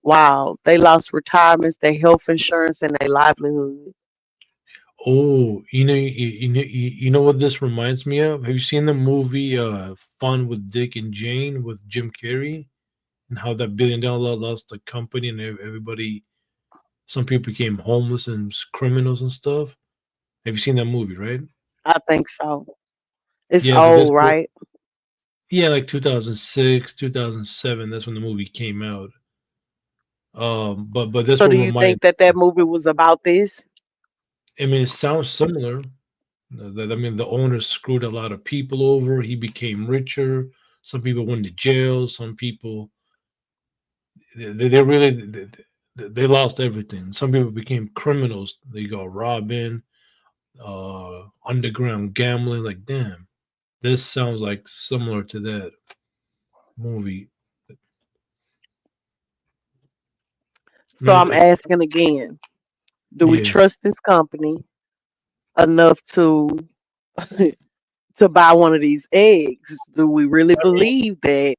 Wow, they lost retirements, their health insurance, and their livelihood. Oh, you know what this reminds me of? Have you seen the movie Fun with Dick and Jane with Jim Carrey? and how that $1 billion lost the company and everybody. Some people became homeless and criminals and stuff. Have you seen that movie, right? I think so. It's Yeah, that's old, right? yeah, like 2006, 2007. That's when the movie came out. But that's So what do you reminded. think that that movie was about this? I mean, it sounds similar. I mean, the owner screwed a lot of people over. He became richer. Some people went to jail. Some people they really they lost everything. Some people became criminals. They got robbing, underground gambling. Like, damn, this sounds like similar to that movie. I So mean, I'm asking again, do we yeah. trust this company enough to to buy one of these eggs? Do we really believe that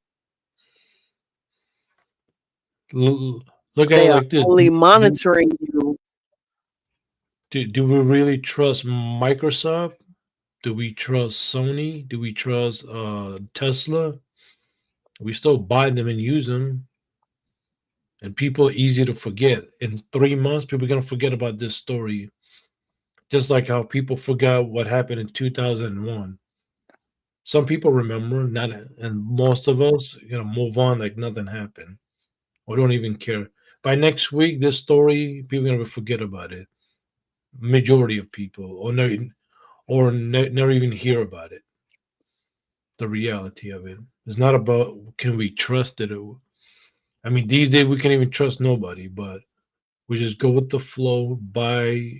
Look at it they are like this: only do, monitoring you? do we really trust Microsoft? Do we trust Sony? Do we trust Tesla? We still buy them and use them, and people are easy to forget. In 3 months, people are gonna forget about this story, just like how people forgot what happened in 2001. Some people remember, not, and most of us, move on like nothing happened. We don't even care. By next week, this story, people are gonna forget about it. Majority of people, never even hear about it. The reality of it. It's not about can we trust it. I mean, these days we can't even trust nobody, but we just go with the flow, buy,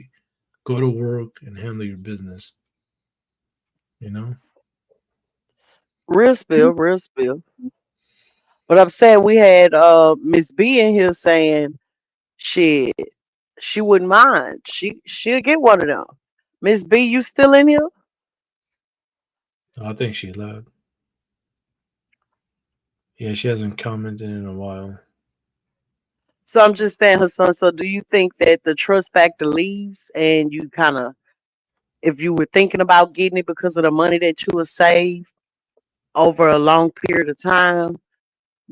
go to work, and handle your business. You know? Real spill, real spill. But I'm saying we had Miss B in here saying shit, she wouldn't mind. She'll get one of them. Miss B, you still in here? I think she left. Yeah, she hasn't commented in a while. So I'm just saying her son. So do you think that the trust factor leaves and you kind of, if you were thinking about getting it because of the money that you will save over a long period of time,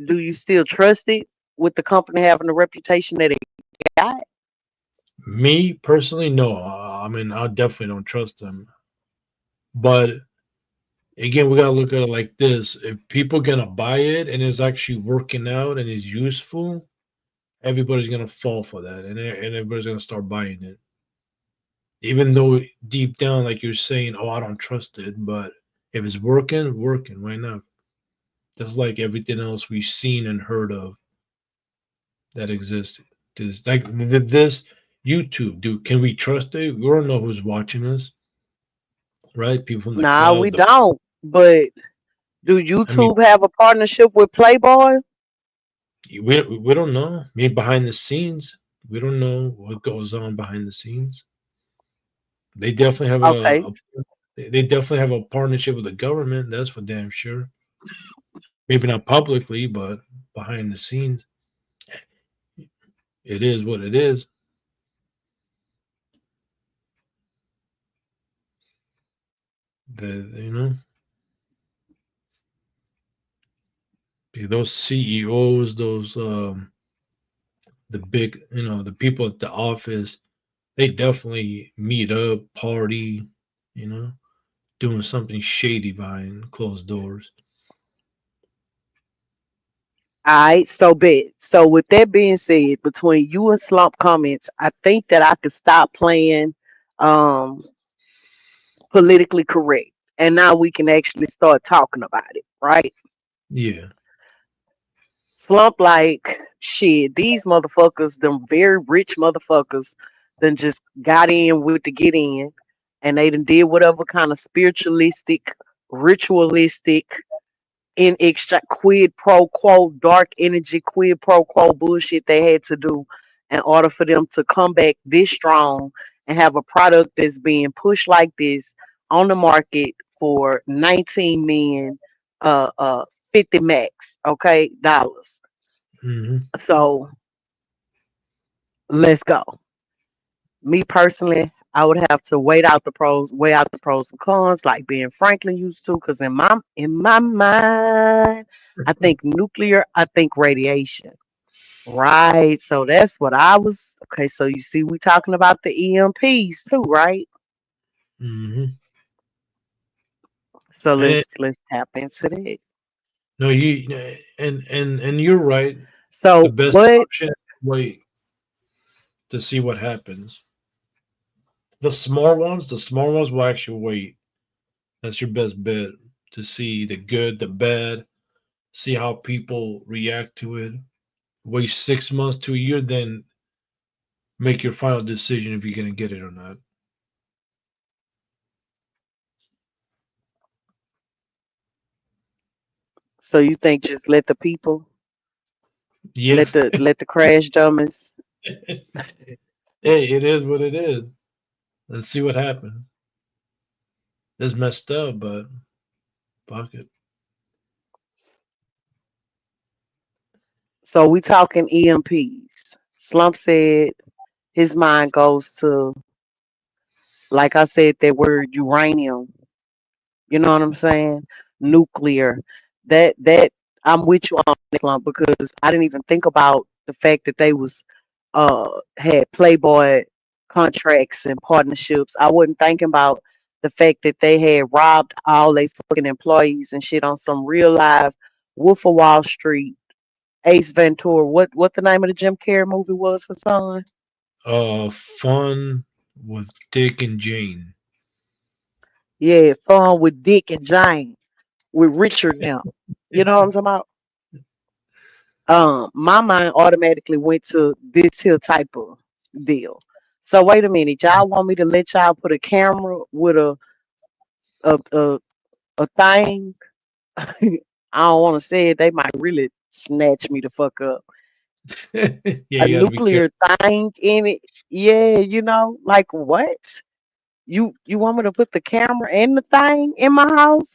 do you still trust it with the company having the reputation that it got? Me personally, no. I mean, I definitely don't trust them. But again, we gotta look at it like this: if people gonna buy it and it's actually working out and is useful, everybody's gonna fall for that, and everybody's gonna start buying it. Even though deep down, like you're saying, oh, I don't trust it, but if it's working, working, why not? Just like everything else we've seen and heard of that exists. This like this YouTube, dude. Can we trust it? We don't know who's watching us, right? People from the Nah, we cloud. don't. But do I mean, YouTube have a partnership with Playboy? we don't know. I mean, behind the scenes, we don't know what goes on behind the scenes. They definitely have Okay. they definitely have a partnership with the government. That's for damn sure. Maybe not publicly, but behind the scenes, it is what it is. You know, those CEOs, those the big, the people at the office, they definitely meet up, party, you know, doing something shady behind closed doors. Alright, so bet. So with that being said, between you and Slump Comments, I think that I could stop playing um politically correct. And now we can actually start talking about it, right? Yeah. Slump like shit, these motherfuckers, them very rich motherfuckers, then just got in with the get in and they done did whatever kind of spiritualistic, ritualistic in extra quid pro quo dark energy quid pro quo bullshit they had to do in order for them to come back this strong and have a product that's being pushed like this on the market for 19 million 50 max, okay, dollars. Hmm. So let's go. Me personally, I would have to weigh out the pros and cons, like Ben Franklin used to. Because in my mind, I think nuclear, I think radiation. Right. So that's what I was. Okay. So you see, we talking about the EMPs too, right? Hmm. So And let's tap into that. no, and you're right. The So best what? option is wait to see what happens. The small ones will actually wait. That's your best bet to see the good, the bad, see how people react to it. Wait 6 months to a year, then make your final decision if you're gonna get it or not. So you think just let the people, Yeah. let the crash dummies. Hey, it is what it is. Let's see what happens. It's messed up, but fuck it. So we talking EMPs. Slump said his mind goes to, like I said, that word uranium. You know what I'm saying? Nuclear. That I'm with you on this one because I didn't even think about the fact that they was had Playboy contracts and partnerships. I wasn't thinking about the fact that they had robbed all their fucking employees and shit on some real live Wolf of Wall Street, Ace Ventura. What the name of the Jim Carrey movie was, Hassan? Fun with Dick and Jane. Yeah, Fun with Dick and Jane with Richard now. You know what I'm talking about? My mind automatically went to this here type of deal. So wait a minute, y'all want me to let y'all put a camera with a a, a thing? I don't want to say it. They might really snatch me the fuck up. Yeah, A you got to be careful. nuclear thing in it? Yeah, like what? You want me to put the camera and the thing in my house,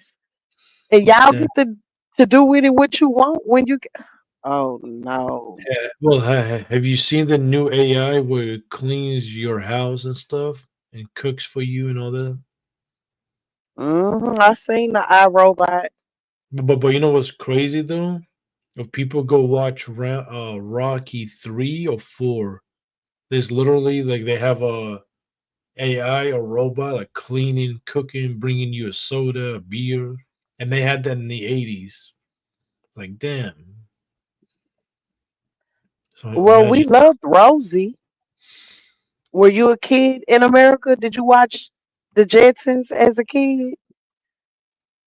and y'all Yeah. get to do with it what you want when you? Oh no. Well, have you seen the new AI where it cleans your house and stuff and cooks for you and all that? I seen the iRobot. But you know what's crazy though? If people go watch Rocky 3 or 4, there's literally like they have a AI or robot like cleaning, cooking, bringing you a soda, a beer, and they had that in the 80s. Like damn. So Well, we imagine. loved Rosie. Were you a kid in America? Did you watch the Jetsons as a kid?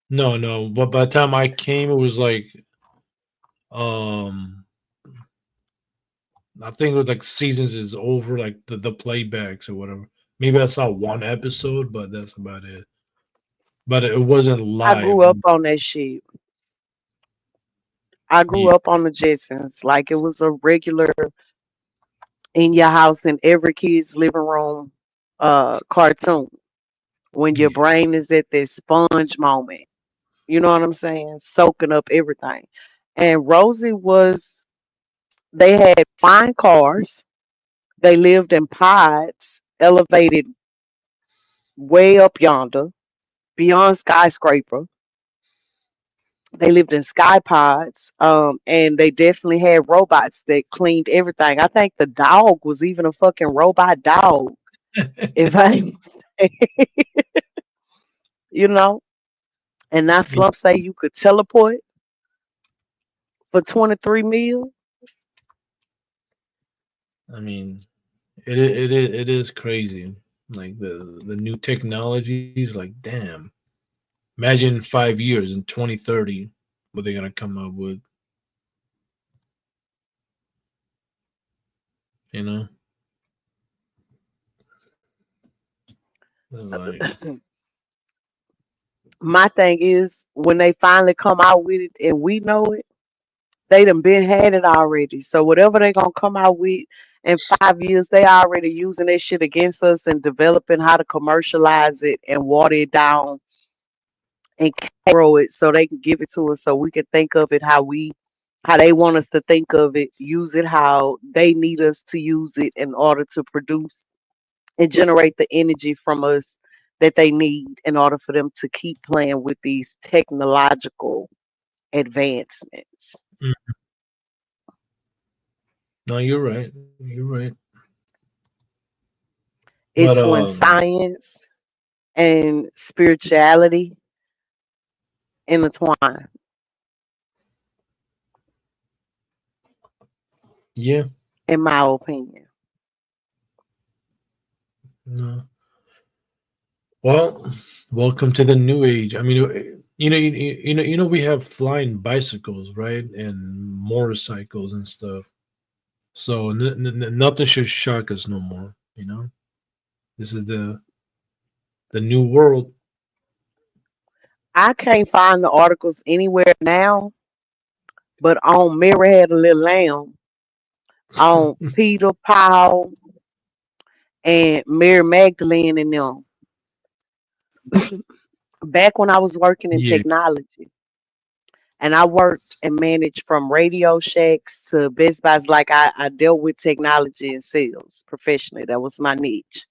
No, no. But by the time I came, it was like um I think it was like seasons is over, like the playbacks or whatever. Maybe I saw one episode, but that's about it. But it wasn't I live. grew up on that shit. I grew Yeah, up on the Jetsons. Like it was a regular in your house in every kid's living room cartoon when your yeah. brain is at this sponge moment. You know what I'm saying? Soaking up everything. And Rosie was, they had fine cars. They lived in pods, elevated way up yonder, beyond skyscraper. They lived in sky pods, and they definitely had robots that cleaned everything. I think the dog was even a fucking robot dog. If I, you know, and now Yeah, Slump say you could teleport for 23 mil. I mean, it is crazy. Like the new technologies, like damn. Imagine in 5 years in 2030 what they're gonna come up with. You know, like My thing is when they finally come out with it and we know it, they done been had it already. So whatever they gonna come out with in 5 years, they already using that shit against us and developing how to commercialize it and water it down and grow it so they can give it to us so we can think of it how they want us to think of it, use it how they need us to use it in order to produce and generate the energy from us that they need in order for them to keep playing with these technological advancements. Mm. No, you're right. You're right. But It's when science and spirituality intertwine, yeah, in my opinion. no. Well, welcome to the new age. I mean, we have flying bicycles, right, and motorcycles and stuff. So nothing should shock us no more. This is the new world. I can't find the articles anywhere now, but on Mary Had a Little Lamb, on Peter Paul and Mary Magdalene and them. Back when I was working in Yeah. technology, and I worked and managed from Radio Shacks to Best Buys, like I dealt with technology and sales professionally. That was my niche.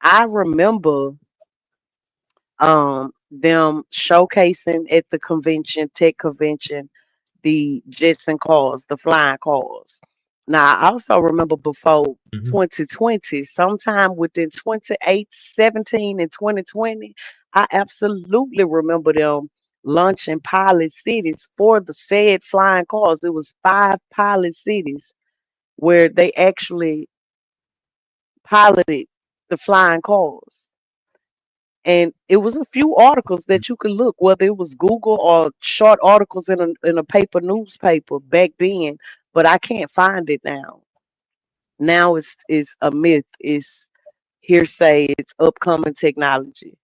I remember them showcasing at the convention, tech convention, the jets and cars, the flying cars. Now I also remember before Hmm. 2020, sometime within 2017 and 2020, I absolutely remember them launching pilot cities for the said flying cars. It was 5 pilot cities where they actually piloted the flying cars. And it was a few articles that you could look, whether it was Google or short articles in a paper newspaper back then, but I can't find it now. Now it's a myth, it's hearsay, it's upcoming technology.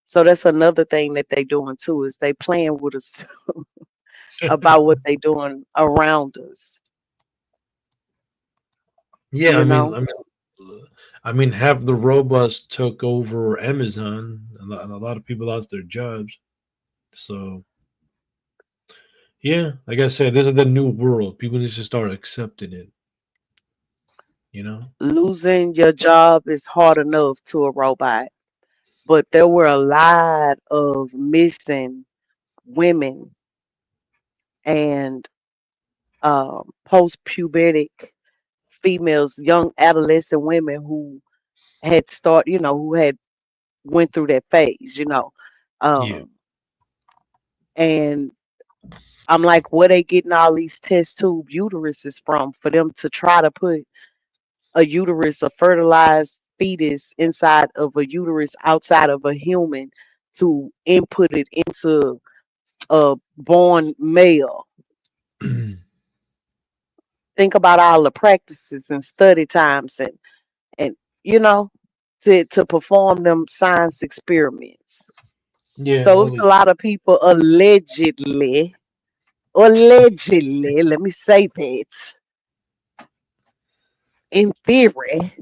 So that's another thing that they doing too, is they playing with us about what they doing around us, Yeah, you know? half the robots took over Amazon. A lot of people lost their jobs. So yeah, like I said, this is the new world. People need to start accepting it. You know. Losing your job is hard enough to a robot, but there were a lot of missing women and post-pubertic females, young adolescent women who had who had went through that phase. Yeah. Um, and I'm like, where they getting all these test tube uteruses from for them to try to put a uterus, a fertilized fetus inside of a uterus outside of a human to input it into a born male. Think about all the practices and study times and you know to perform them science experiments. Yeah. So it's a lot of people allegedly, let me say that, in theory,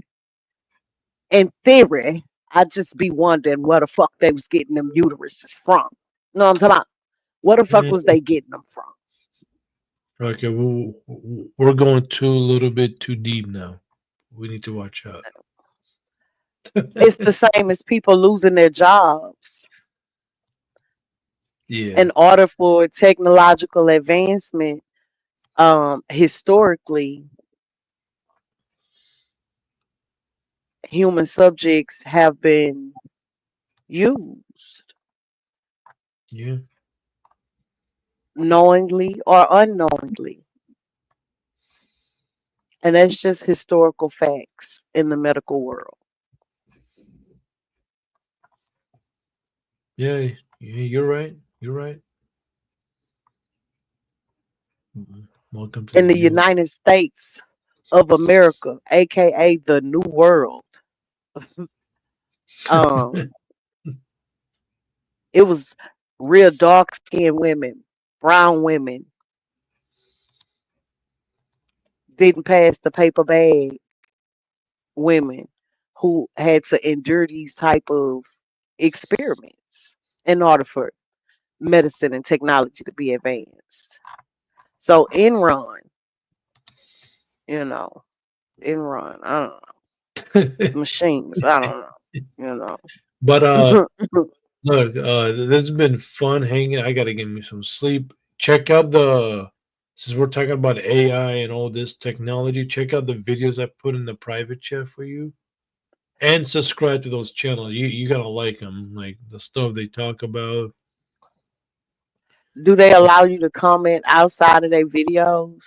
I just be wondering where the fuck they was getting them uteruses from. You know what I'm talking about? Where the fuck was Mm, they getting them from? okay, we're going too a little bit too deep now. We need to watch out. It's the same as people losing their jobs. Yeah. In order for technological advancement, historically, human subjects have been used Yeah. knowingly or unknowingly. And that's just historical facts in the medical world. Yeah. Yeah. You're right. You're right. Welcome to In the the new. United States of America, aka the New World, um, it was real dark skinned women, brown women, didn't pass the paper bag women who had to endure these type of experiments in order for medicine and technology to be advanced. So Enron, you know, Enron, I don't know. machines. I don't know. But You know. look, this has been fun hanging. I gotta get me some sleep. Check out the since we're talking about AI and all this technology, check out the videos I put in the private chat for you, and subscribe to those channels. You gotta like them, like the stuff they talk about. Do they allow you to comment outside of their videos?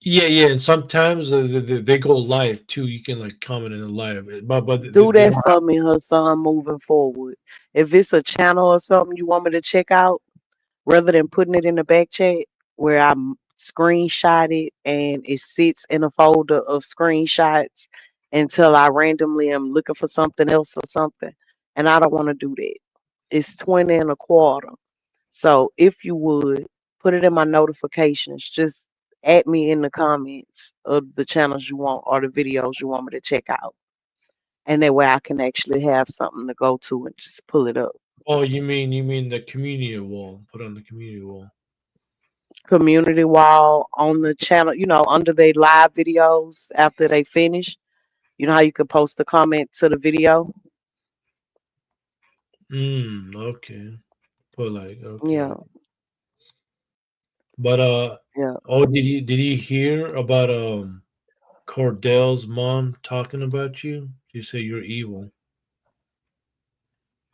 Yeah, yeah, and sometimes they go live too. You can like comment in the live, but Do they that don't have. for me, Hassan, moving forward. If it's a channel or something you want me to check out, rather than putting it in the back chat where I screenshot it and it sits in a folder of screenshots until I randomly am looking for something else or something. And I don't want to do that. It's 20 and a quarter. So if you would put it in my notifications, just add me in the comments of the channels you want or the videos you want me to check out. And that way I can actually have something to go to and just pull it up. Oh, you mean the community wall? Put on the community wall. Community wall on the channel, under their live videos after they finish. You know how you can post a comment to the video? Okay. Put like Yeah, okay. But yeah. oh, did you hear about Cordell's mom talking about you? She said you're evil.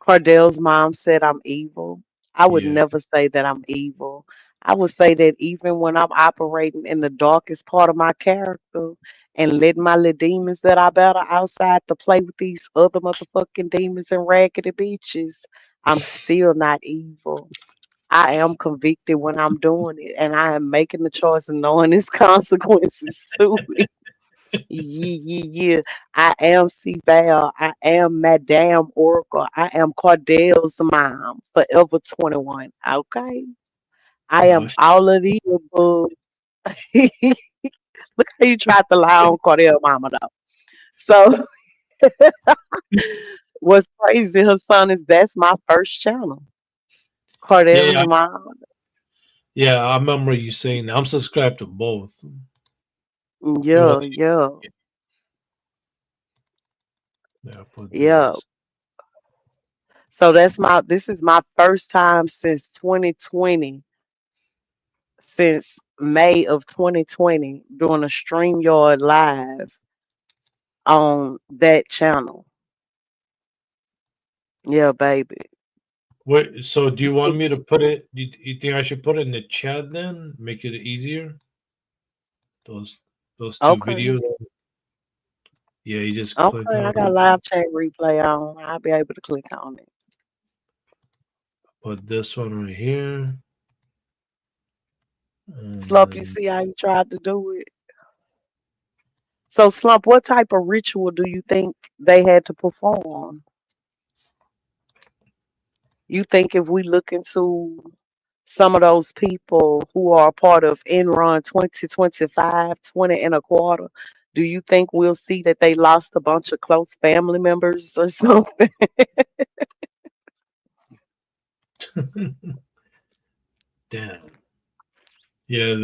Cardell's mom said I'm evil. I would Yeah. never say that I'm evil. I would say that even when I'm operating in the darkest part of my character and letting my little demons that I battle outside to play with these other motherfucking demons and raggedy bitches, I'm still not evil. I am convicted when I'm doing it, and I am making the choice and knowing its consequences to it. Yeah, yeah, yeah. I am C-Val. I am Madame Oracle. I am Cordell's mom, forever 21. Okay? I Oh, am all of the above. Look how you tried to lie on Cordell mama, though. So, what's crazy, her son is that's my first channel. yeah, Cordell's yeah, mom. yeah. I remember you saying that. I'm subscribed to both. Well, Yeah, yeah, yeah. Put yeah. this. So this is my first time since 2020, since May of 2020, doing a StreamYard live on that channel. Yeah, baby. Wait. So, do you want It- me to put it? You think I should put it in the chat then? Make it easier. Those those two Okay. videos. Yeah, you just click Okay, on I got it. live chat replay on. I'll be able to click on it. Put this one right here, Slump, you and see how you tried to do it? So, Slump, what type of ritual do you think they had to perform? You think if we look into some of those people who are a part of Enron 2025, 20 and a quarter, do you think we'll see that they lost a bunch of close family members or something? then damn. Yeah,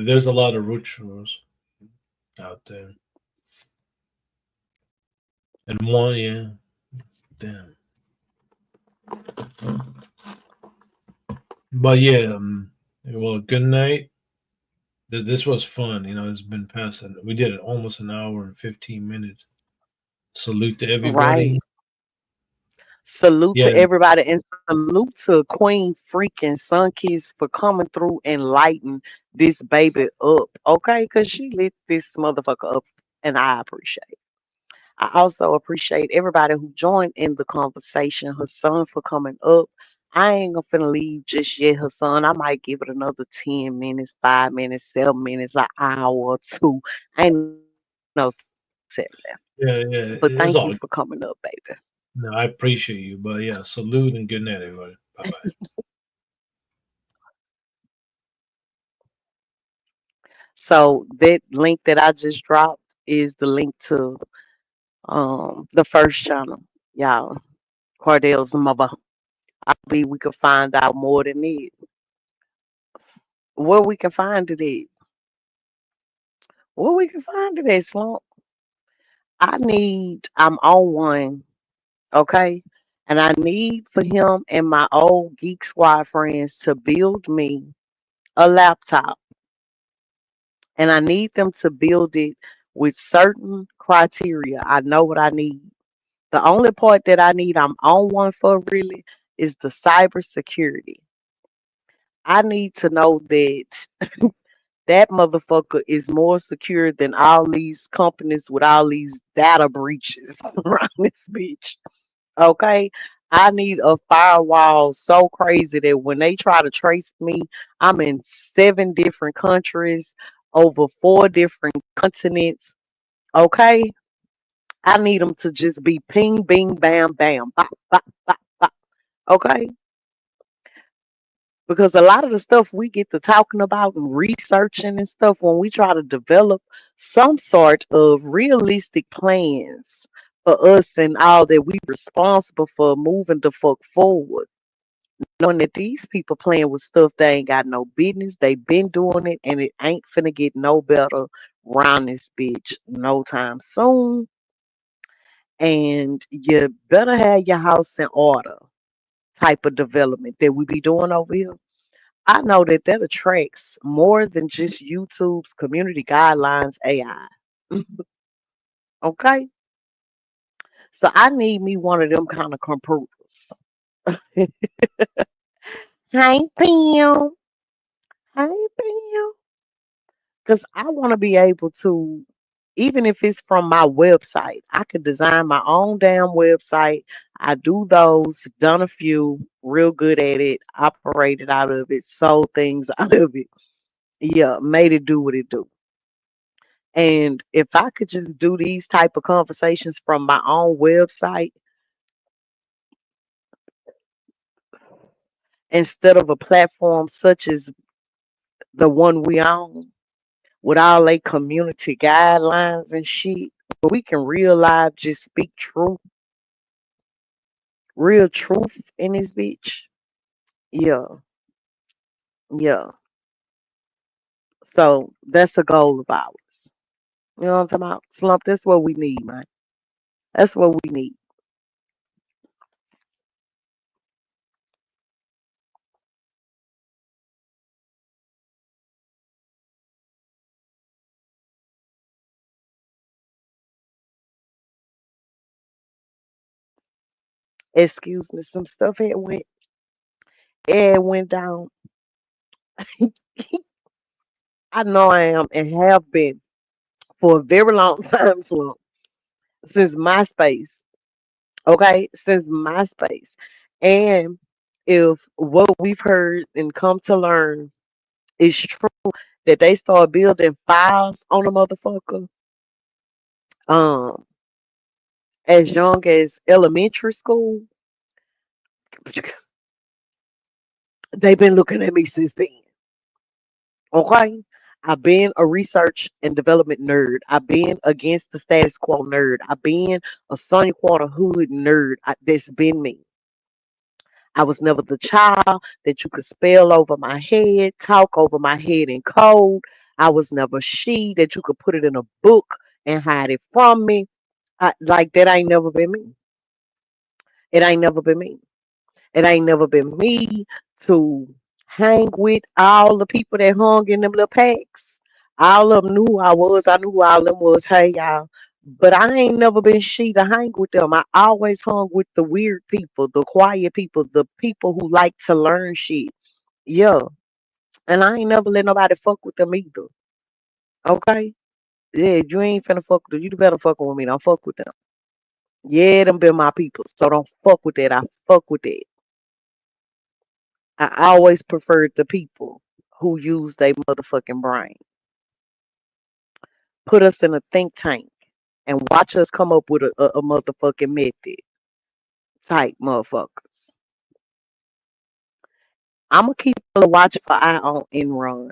there's a lot of rituals out there, and one, yeah, damn. But yeah, well, good night. This was fun. It's been past. We did it almost an hour and 15 minutes. Salute to everybody. Right. Salute Yeah, to everybody and salute to Queen freaking Sunkiss for coming through and lighting this baby up. Okay, because she lit this motherfucker up and I appreciate. I also appreciate everybody who joined in the conversation. Her son for coming up. I ain't gonna finna leave just yet, her son. I might give it another 10 minutes, 5 minutes, 7 minutes, an hour or two. I ain't no telling. yeah, But yeah. thank you It's for all. coming up, baby. No, I appreciate you, but yeah, salute and good night, everybody. Bye bye. So that link that I just dropped is the link to the first channel, y'all. Cordell's mother. I believe we could find out more than it. Where we can find it at. Where we can find it at, Slump. I'm on one, okay? And I need for him and my old Geek Squad friends to build me a laptop. And I need them to build it with certain criteria. I know what I need. The only part that I need, I'm on one for really, is the cybersecurity. I need to know that that motherfucker is more secure than all these companies with all these data breaches around this bitch. Okay? I need a firewall so crazy that when they try to trace me, I'm in 7 different countries, over 4 different continents. Okay? I need them to just be ping, bing, bam, bam, bop, bop, bop, bop. Okay? Because a lot of the stuff we get to talking about and researching and stuff, when we try to develop some sort of realistic plans for us and all that we responsible for moving the fuck forward, knowing that these people playing with stuff they ain't got no business, they been doing it and it ain't finna get no better round this bitch no time soon. And you better have your house in order type of development that we be doing over here. I know that that attracts more than just YouTube's community guidelines AI. Okay? So I need me one of them kind of computers. Hey, Pam. Hey, Pam. Because I want to be able to, even if it's from my website, I could design my own damn website. I do those, done a few, real good at it, operated out of it, sold things out of it. Yeah, made it do what it do. And if I could just do these type of conversations from my own website instead of a platform such as the one we own, with all they community guidelines and shit, where we can real life just speak truth, real truth in this bitch. Yeah, yeah. So that's a goal of ours. You know what I'm talking about? Slump, that's what we need, man. That's what we need. Excuse me, some stuff had went down. I know I am and have been for a very long time, Slump, since MySpace. Okay, since MySpace. And if what we've heard and come to learn is true, that they start building files on a motherfucker um as young as elementary school, they've been looking at me since then. Okay. I've been a research and development nerd. I've been against the status quo nerd. I've been a Sonya Quarter Hood nerd. That's been me. I was never the child that you could spell over my head, talk over my head in code. I was never she that you could put it in a book and hide it from me. Like that ain't never been me. It ain't never been me. It ain't never been me to hang with all the people that hung in them little packs. All of them knew who I was. I knew who all of them was. Hey, y'all. But I ain't never been she to hang with them. I always hung with the weird people, the quiet people, the people who like to learn shit. Yeah. And I ain't never let nobody fuck with them either. Okay? Yeah, you ain't finna fuck with them. You better fuck with me. Don't fuck with them. Yeah, them been my people. So don't fuck with that. I fuck with that. I always preferred the people who use their motherfucking brain. Put us in a think tank and watch us come up with a motherfucking method type motherfuckers. I'm gonna keep a watchful eye on Enron.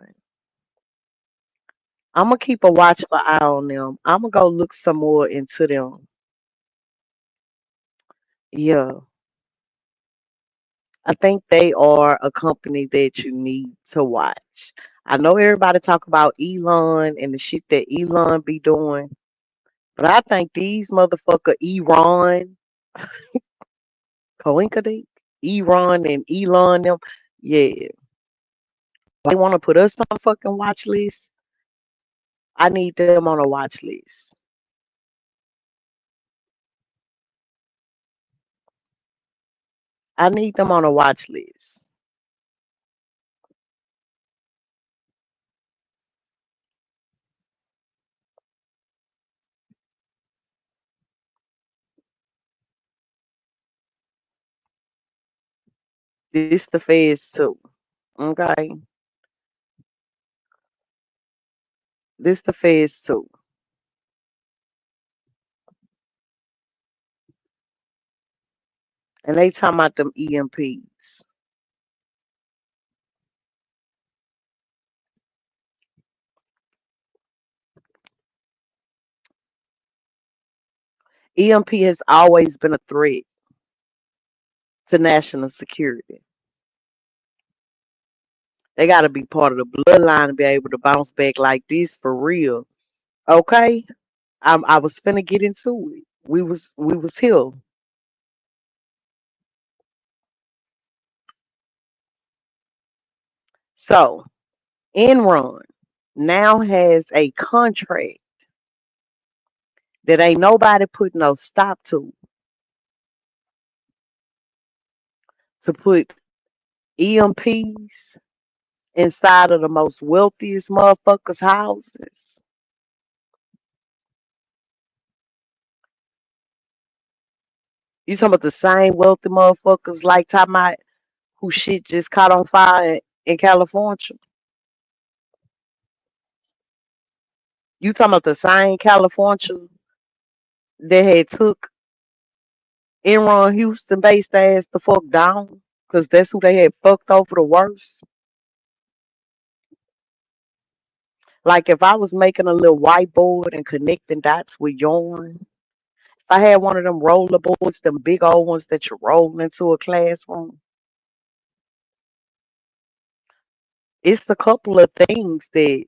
I'm gonna keep a watchful eye on them. I'm gonna go look some more into them. Yeah, I think they are a company that you need to watch. I know everybody talk about Elon and the shit that Elon be doing. But I think these motherfucker Iran, Coinkadink, Iran and Elon them, yeah, they want to put us on a fucking watch list. I need them on a watch list. I need them on a watch list. This the feds too. Okay. This the feds too. And they talking about them EMPs. EMP has always been a threat to national security. They got to be part of the bloodline to be able to bounce back like this for real. Okay, I was finna get into it. We was here. So Enron now has a contract that ain't nobody put no stop to put EMPs inside of the most wealthiest motherfuckers' houses. You talking about the same wealthy motherfuckers like talking about who shit just caught on fire in California? You talking about the same California that had took Enron Houston based ass the fuck down? Because that's who they had fucked over the worst. Like if I was making a little whiteboard and connecting dots with yarn, if I had one of them roller boards, them big old ones that you roll into a classroom, it's a couple of things that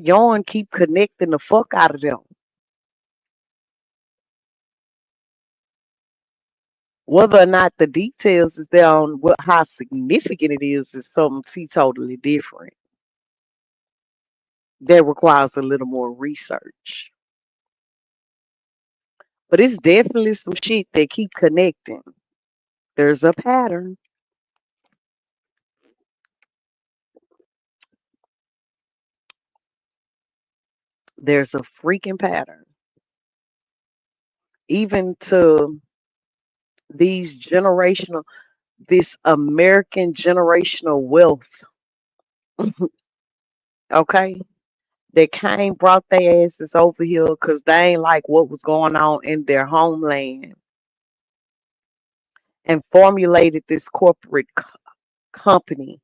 yarn keep connecting the fuck out of them. Whether or not the details is there on what how significant it is something totally different. That requires a little more research. But it's definitely some shit that keep connecting. There's a pattern. There's a freaking pattern. Even to these generational, this American generational wealth, okay? That came, brought their asses over here because they ain't like what was going on in their homeland and formulated this corporate company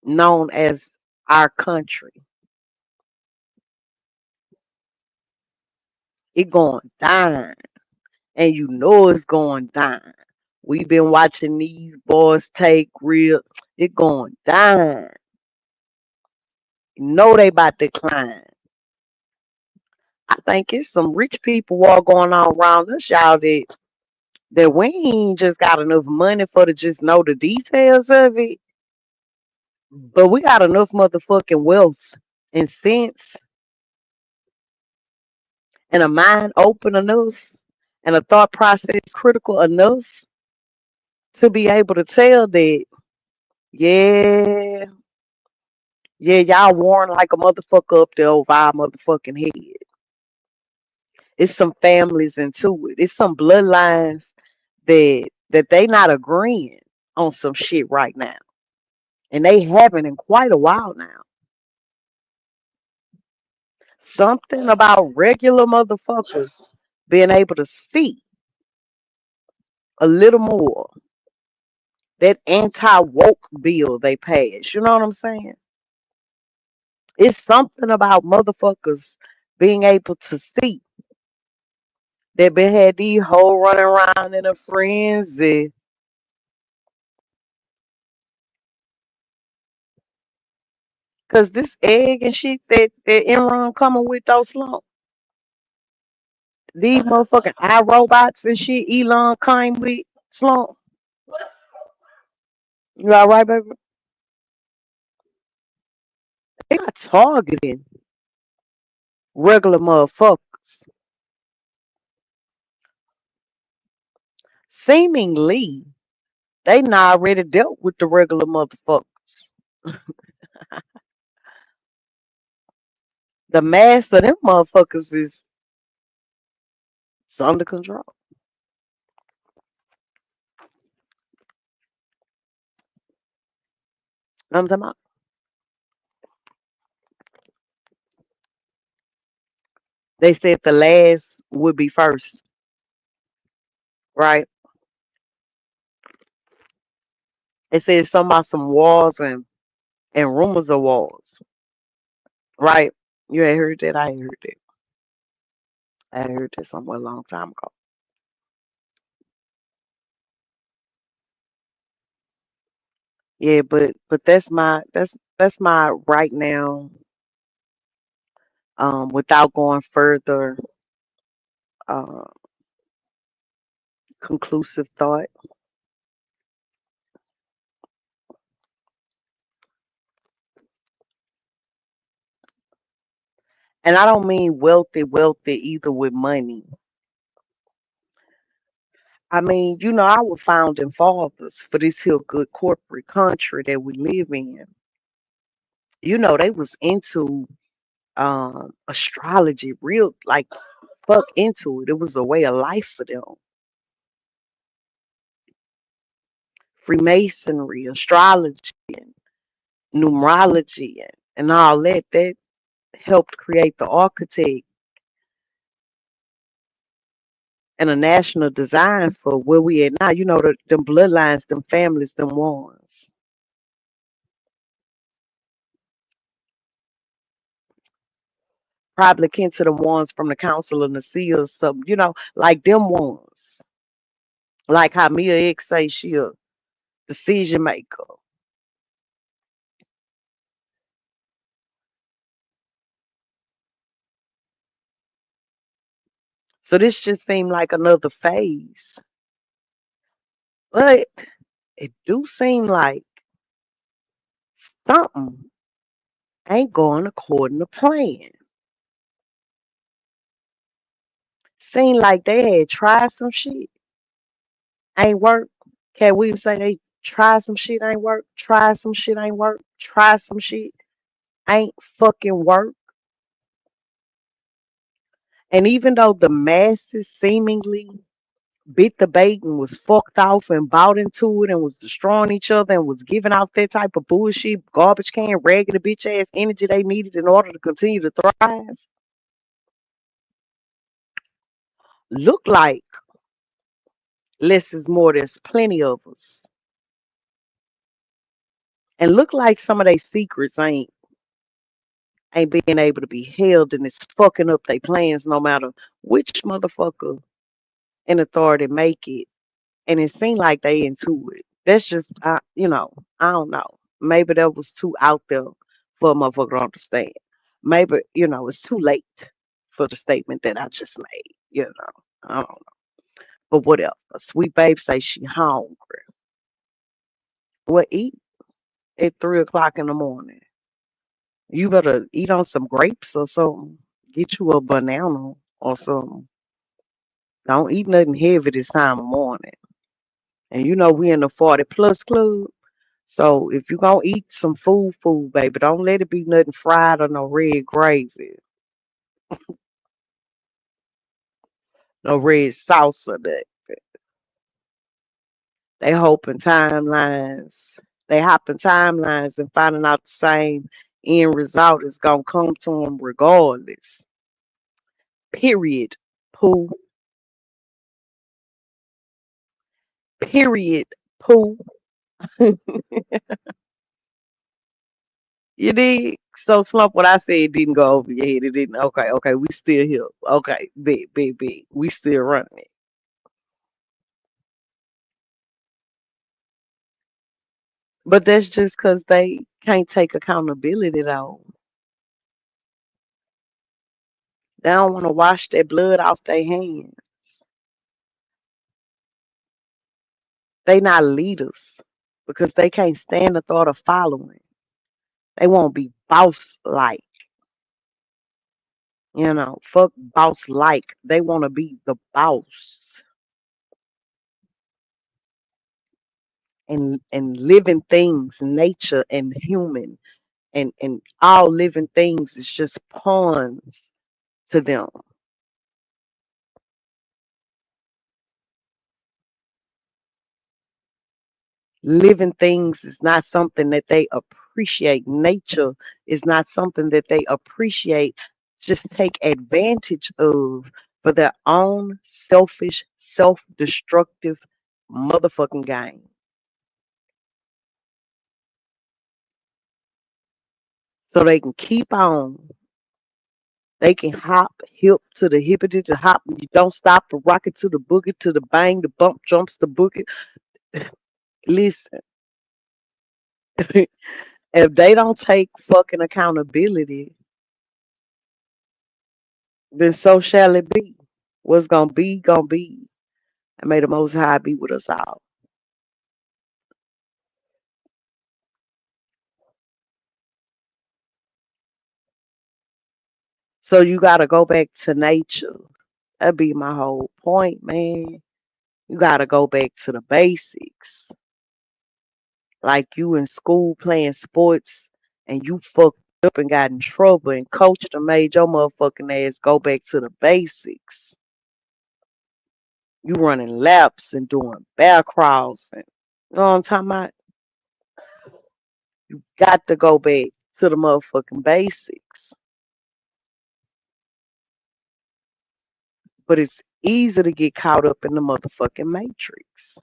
known as our country. It going down, and you know it's going down. We've been watching these boys take real. It going down. You know they about to climb. I think it's some rich people all going on around us, y'all. That we ain't just got enough money for to just know the details of it, but we got enough motherfucking wealth and sense and a mind open enough and a thought process critical enough to be able to tell that, yeah, yeah, y'all worn like a motherfucker up there over our motherfucking head. It's some families into it. It's some bloodlines that they not agreeing on some shit right now. And they haven't in quite a while now. Something about regular motherfuckers being able to see a little more. That anti-woke bill they passed. You know what I'm saying? It's something about motherfuckers being able to see that been had these whole running around in a frenzy. Cause this egg and shit that Enron coming with those slump. These motherfucking iRobots and shit Elon came with Slump. You alright, baby? They not targeting regular motherfuckers. Seemingly, they not already dealt with the regular motherfuckers. The mass of them motherfuckers is it's under control. You know what I'm talking about? They said the last would be first, right? They said something about some wars and rumors of wars, right? You ain't heard that? I ain't heard that. I heard that somewhere a long time ago. Yeah, but that's my right now. Without going further, uh, conclusive thought, and I don't mean wealthy either with money. I mean, our founding fathers for this here good corporate country that we live in. They was into astrology, real like fuck into it. It was a way of life for them. Freemasonry, astrology, and numerology, and all that helped create the architect and a national design for where we at now. Them bloodlines, them families, them ones. Probably akin to the ones from the Council of Nicaea or something, like them ones. Like how Mia X say she a decision maker. So this just seemed like another phase. But it do seem like something ain't going according to plan. Seemed like they had tried some shit, ain't work. Cat Williams say they tried some shit, ain't work. Tried some shit, ain't work. Try some shit, ain't fucking work. And even though the masses seemingly bit the bait and was fucked off and bought into it and was destroying each other and was giving out that type of bullshit, garbage can, raggedy bitch ass energy they needed in order to continue to thrive, look like less is more. There's plenty of us. And look like some of their secrets ain't being able to be held and it's fucking up their plans no matter which motherfucker in authority make it. And it seemed like they into it. That's just, I don't know. Maybe that was too out there for a motherfucker to understand. Maybe, it's too late for the statement that I just made. I don't know. But whatever. Sweet babe say she hungry. Well, eat at 3 o'clock in the morning. You better eat on some grapes or something. Get you a banana or something. Don't eat nothing heavy this time of morning. And we in the 40 plus club. So if you gonna eat some food, baby, don't let it be nothing fried or no red gravy, no red sauce or that. They hoping timelines. They hopping timelines and finding out the same end result is gonna come to them regardless. Period. Pooh. Period. Pooh. You did. So Slump, what I said didn't go over your head. It didn't. Okay. We still here. Okay, big. We still running it. But that's just because they can't take accountability though. They don't want to wash their blood off their hands. They not leaders because they can't stand the thought of following. They won't be boss like. Fuck boss like. They want to be the boss. And living things, nature and human and all living things is just pawns to them. Living things is not something that they appreciate. Nature is not something that they appreciate. Just take advantage of for their own selfish, self-destructive motherfucking gain. So they can keep on. They can hop, hip to the hippity, to hop. You don't stop the rocket to the boogie, to the bang, the bump jumps the boogie. Listen, if they don't take fucking accountability, then so shall it be. What's gonna be, gonna be. And may the Most High be with us all. So you gotta go back to nature. That'd be my whole point, man. You gotta go back to the basics. Like you in school playing sports and you fucked up and got in trouble and coach done made your motherfucking ass go back to the basics. You running laps and doing bear crawls and you know what I'm talking about? You got to go back to the motherfucking basics. But it's easy to get caught up in the motherfucking matrix.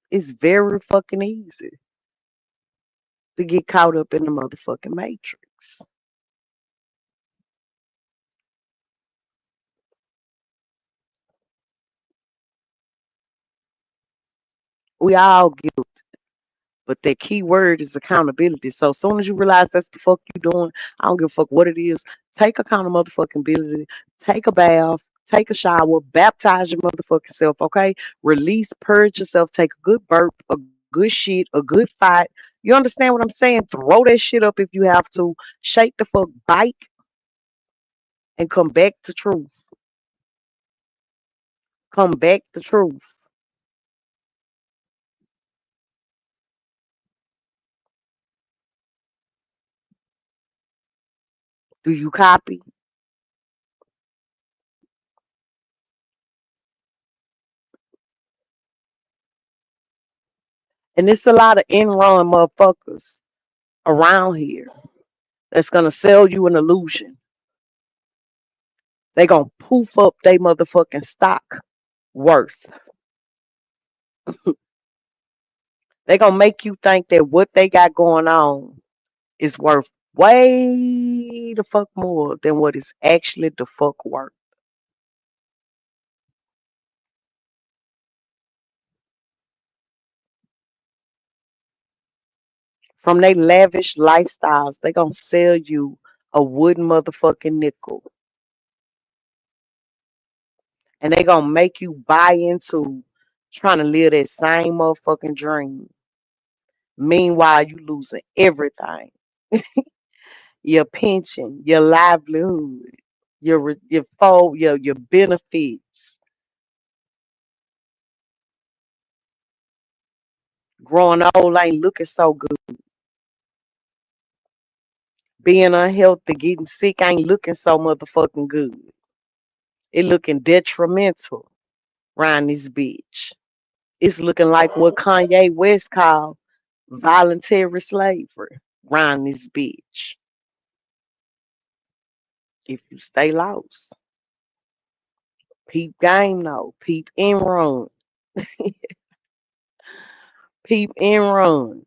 It's very fucking easy to get caught up in the motherfucking matrix. We all guilty, but that key word is accountability. So as soon as you realize that's the fuck you doing, I don't give a fuck what it is. Take account of motherfucking ability. Take a bath. Take a shower. Baptize your motherfucking self. Okay. Release. Purge yourself. Take a good burp. A good shit. A good fight. You understand what I'm saying? Throw that shit up if you have to. Shake the fuck bike and come back to truth. Come back to truth. Do you copy? And it's a lot of Enron motherfuckers around here that's gonna sell you an illusion. They gonna poof up they motherfucking stock worth. They gonna make you think that what they got going on is worth way the fuck more than what is actually the fuck worth. From they lavish lifestyles, they gonna sell you a wooden motherfucking nickel. And they gonna make you buy into trying to live that same motherfucking dream. Meanwhile, you losing everything. Your pension, your livelihood, your benefits. Growing old ain't looking so good. Being unhealthy, getting sick ain't looking so motherfucking good. It looking detrimental around this bitch. It's looking like what Kanye West called voluntary slavery around this bitch. If you stay lost. Peep game though. Peep Enron. Peep Enron.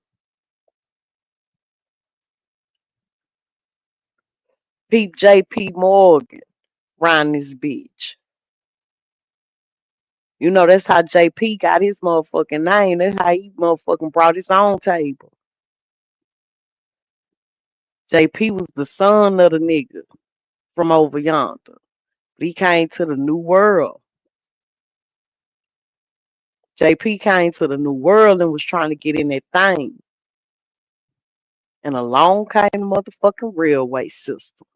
Peep JP Morgan around this bitch. You know that's how JP got his motherfucking name. That's how he motherfucking brought his own table. JP was the son of the nigga from over yonder. But he came to the new world. JP came to the new world and was trying to get in that thing. And along came the motherfucking railway system.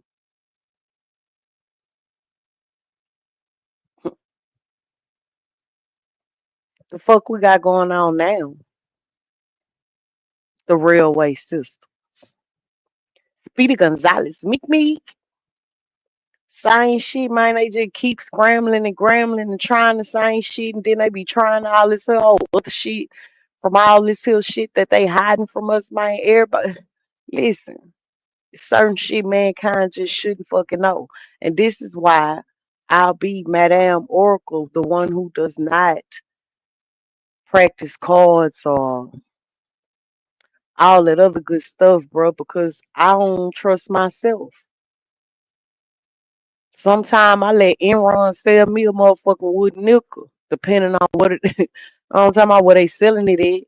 The fuck we got going on now? The railway systems. Speedy Gonzalez, meek meek. Same shit, man. They just keep scrambling and grambling and trying the same shit, and then they be trying all this whole other shit from all this here shit that they hiding from us, man. Everybody, listen, certain shit mankind just shouldn't fucking know, and this is why I'll be Madame Oracle, the one who does not practice cards or all that other good stuff, bro, because I don't trust myself. Sometime I let Enron sell me a motherfucking wood nickel, depending on what it. I'm talking about where they selling it at,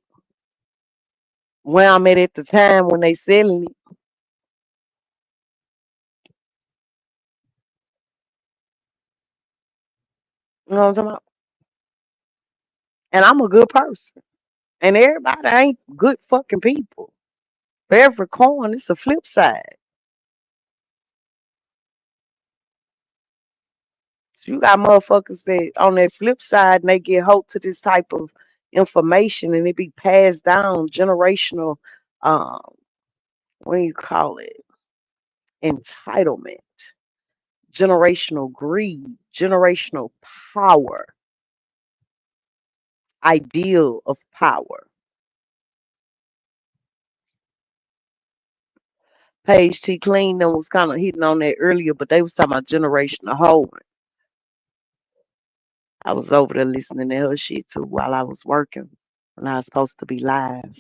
where I'm at the time when they selling it. You know what I'm talking about? And I'm a good person, and everybody ain't good fucking people. For every coin, it's a flip side. So you got motherfuckers that on that flip side, and they get hope to this type of information, and it be passed down generational. Um, what do you call it? Entitlement, generational greed, generational power, ideal of power. Paige T. Clean them was kind of hitting on that earlier, but they was talking about generational holding. I was over there listening to her shit too while I was working when I was supposed to be live.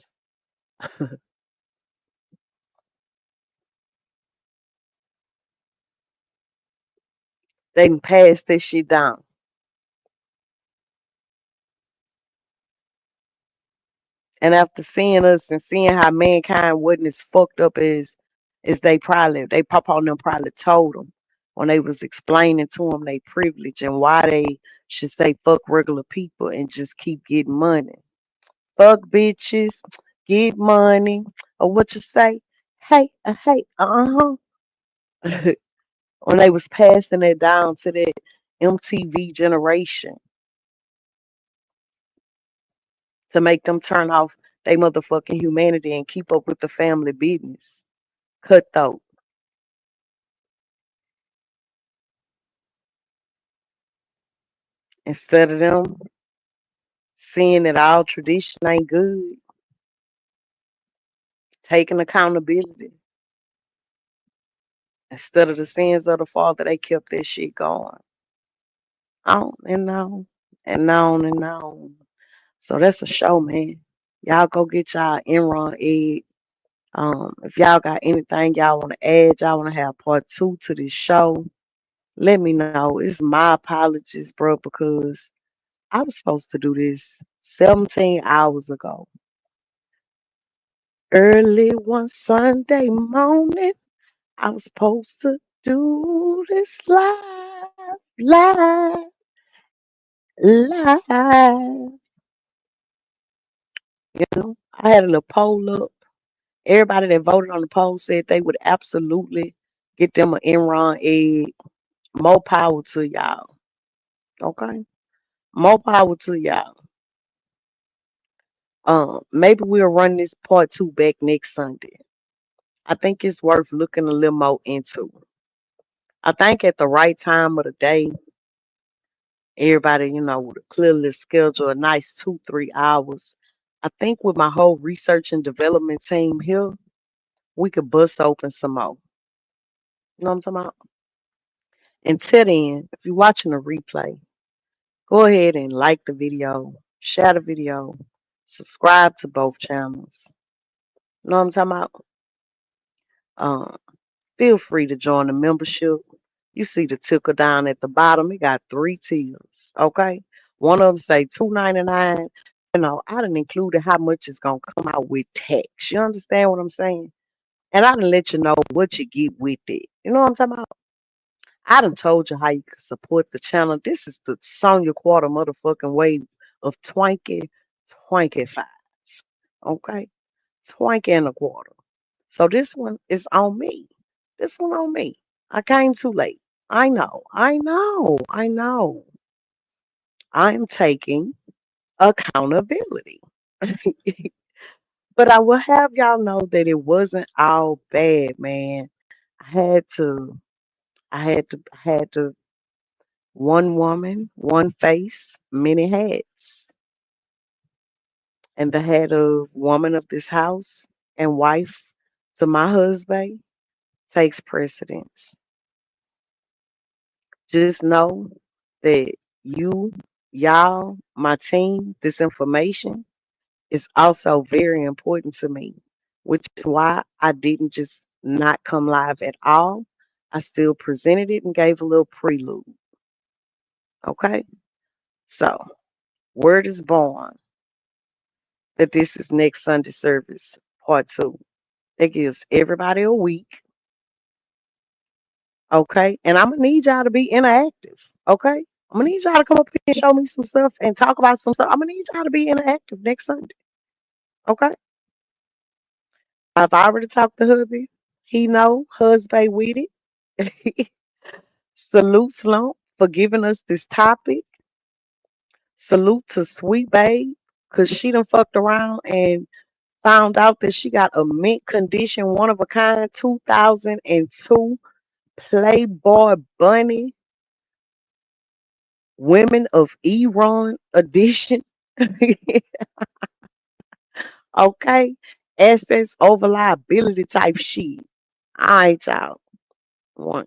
They done passed that shit down. And after seeing us and seeing how mankind wasn't as fucked up as they papa and them probably told them when they was explaining to them they privilege and why they should say fuck regular people and just keep getting money. Fuck bitches, get money, or what you say? Hey, when they was passing it down to that MTV generation to make them turn off they motherfucking humanity and keep up with the family business. Cutthroat. Instead of them seeing that all tradition ain't good, taking accountability. Instead of the sins of the father, they kept that shit going. On and on and on and on. So that's a show, man. Y'all go get y'all Enron egg. If y'all got anything y'all want to add, y'all want to have part two to this show, let me know. It's my apologies, bro, because I was supposed to do this 17 hours ago. Early one Sunday morning, I was supposed to do this live. You know, I had a little poll up. Everybody that voted on the poll said they would absolutely get them an Enron egg. More power to y'all. Okay? More power to y'all. Maybe we'll run this part two back next Sunday. I think it's worth looking a little more into. I think at the right time of the day, everybody, with a clear little schedule, a nice 2, 3 hours. I think with my whole research and development team here, we could bust open some more. You know what I'm talking about? Until then, if you're watching a replay, go ahead and like the video, share the video, subscribe to both channels. You know what I'm talking about? Um, Feel free to join the membership. You see the ticker down at the bottom. It got 3 tiers. Okay. One of them say $2.99. I done included how much it's gonna come out with tax. You understand what I'm saying? And I done let you know what you get with it. You know what I'm talking about? I done told you how you can support the channel. This is the Sonya Quarter motherfucking wave of Twanky 25. Okay? Twanky and a quarter. So this one is on me. This one on me. I came too late. I know. I know. I know. I'm taking accountability. But I will have y'all know that it wasn't all bad, man. I had to, I had to, one woman, one face, many hats. And the head of woman of this house and wife to my husband takes precedence. Just know that you, y'all, my team, this information is also very important to me, which is why I didn't just not come live at all. I still presented it and gave a little prelude. Okay? So, word is born that this is next Sunday service, part two. That gives everybody a week. Okay? And I'm going to need y'all to be interactive. Okay? I'm going to need y'all to come up here and show me some stuff and talk about some stuff. I'm going to need y'all to be interactive next Sunday. Okay? I've already talked to hubby. He know husband with it. Salute Slump for giving us this topic. Salute to Sweet Babe because she done fucked around and found out that she got a mint condition, one of a kind, 2002 Playboy Bunny Women of Enron edition. Okay? Assets over liability type shit. All right, y'all. One.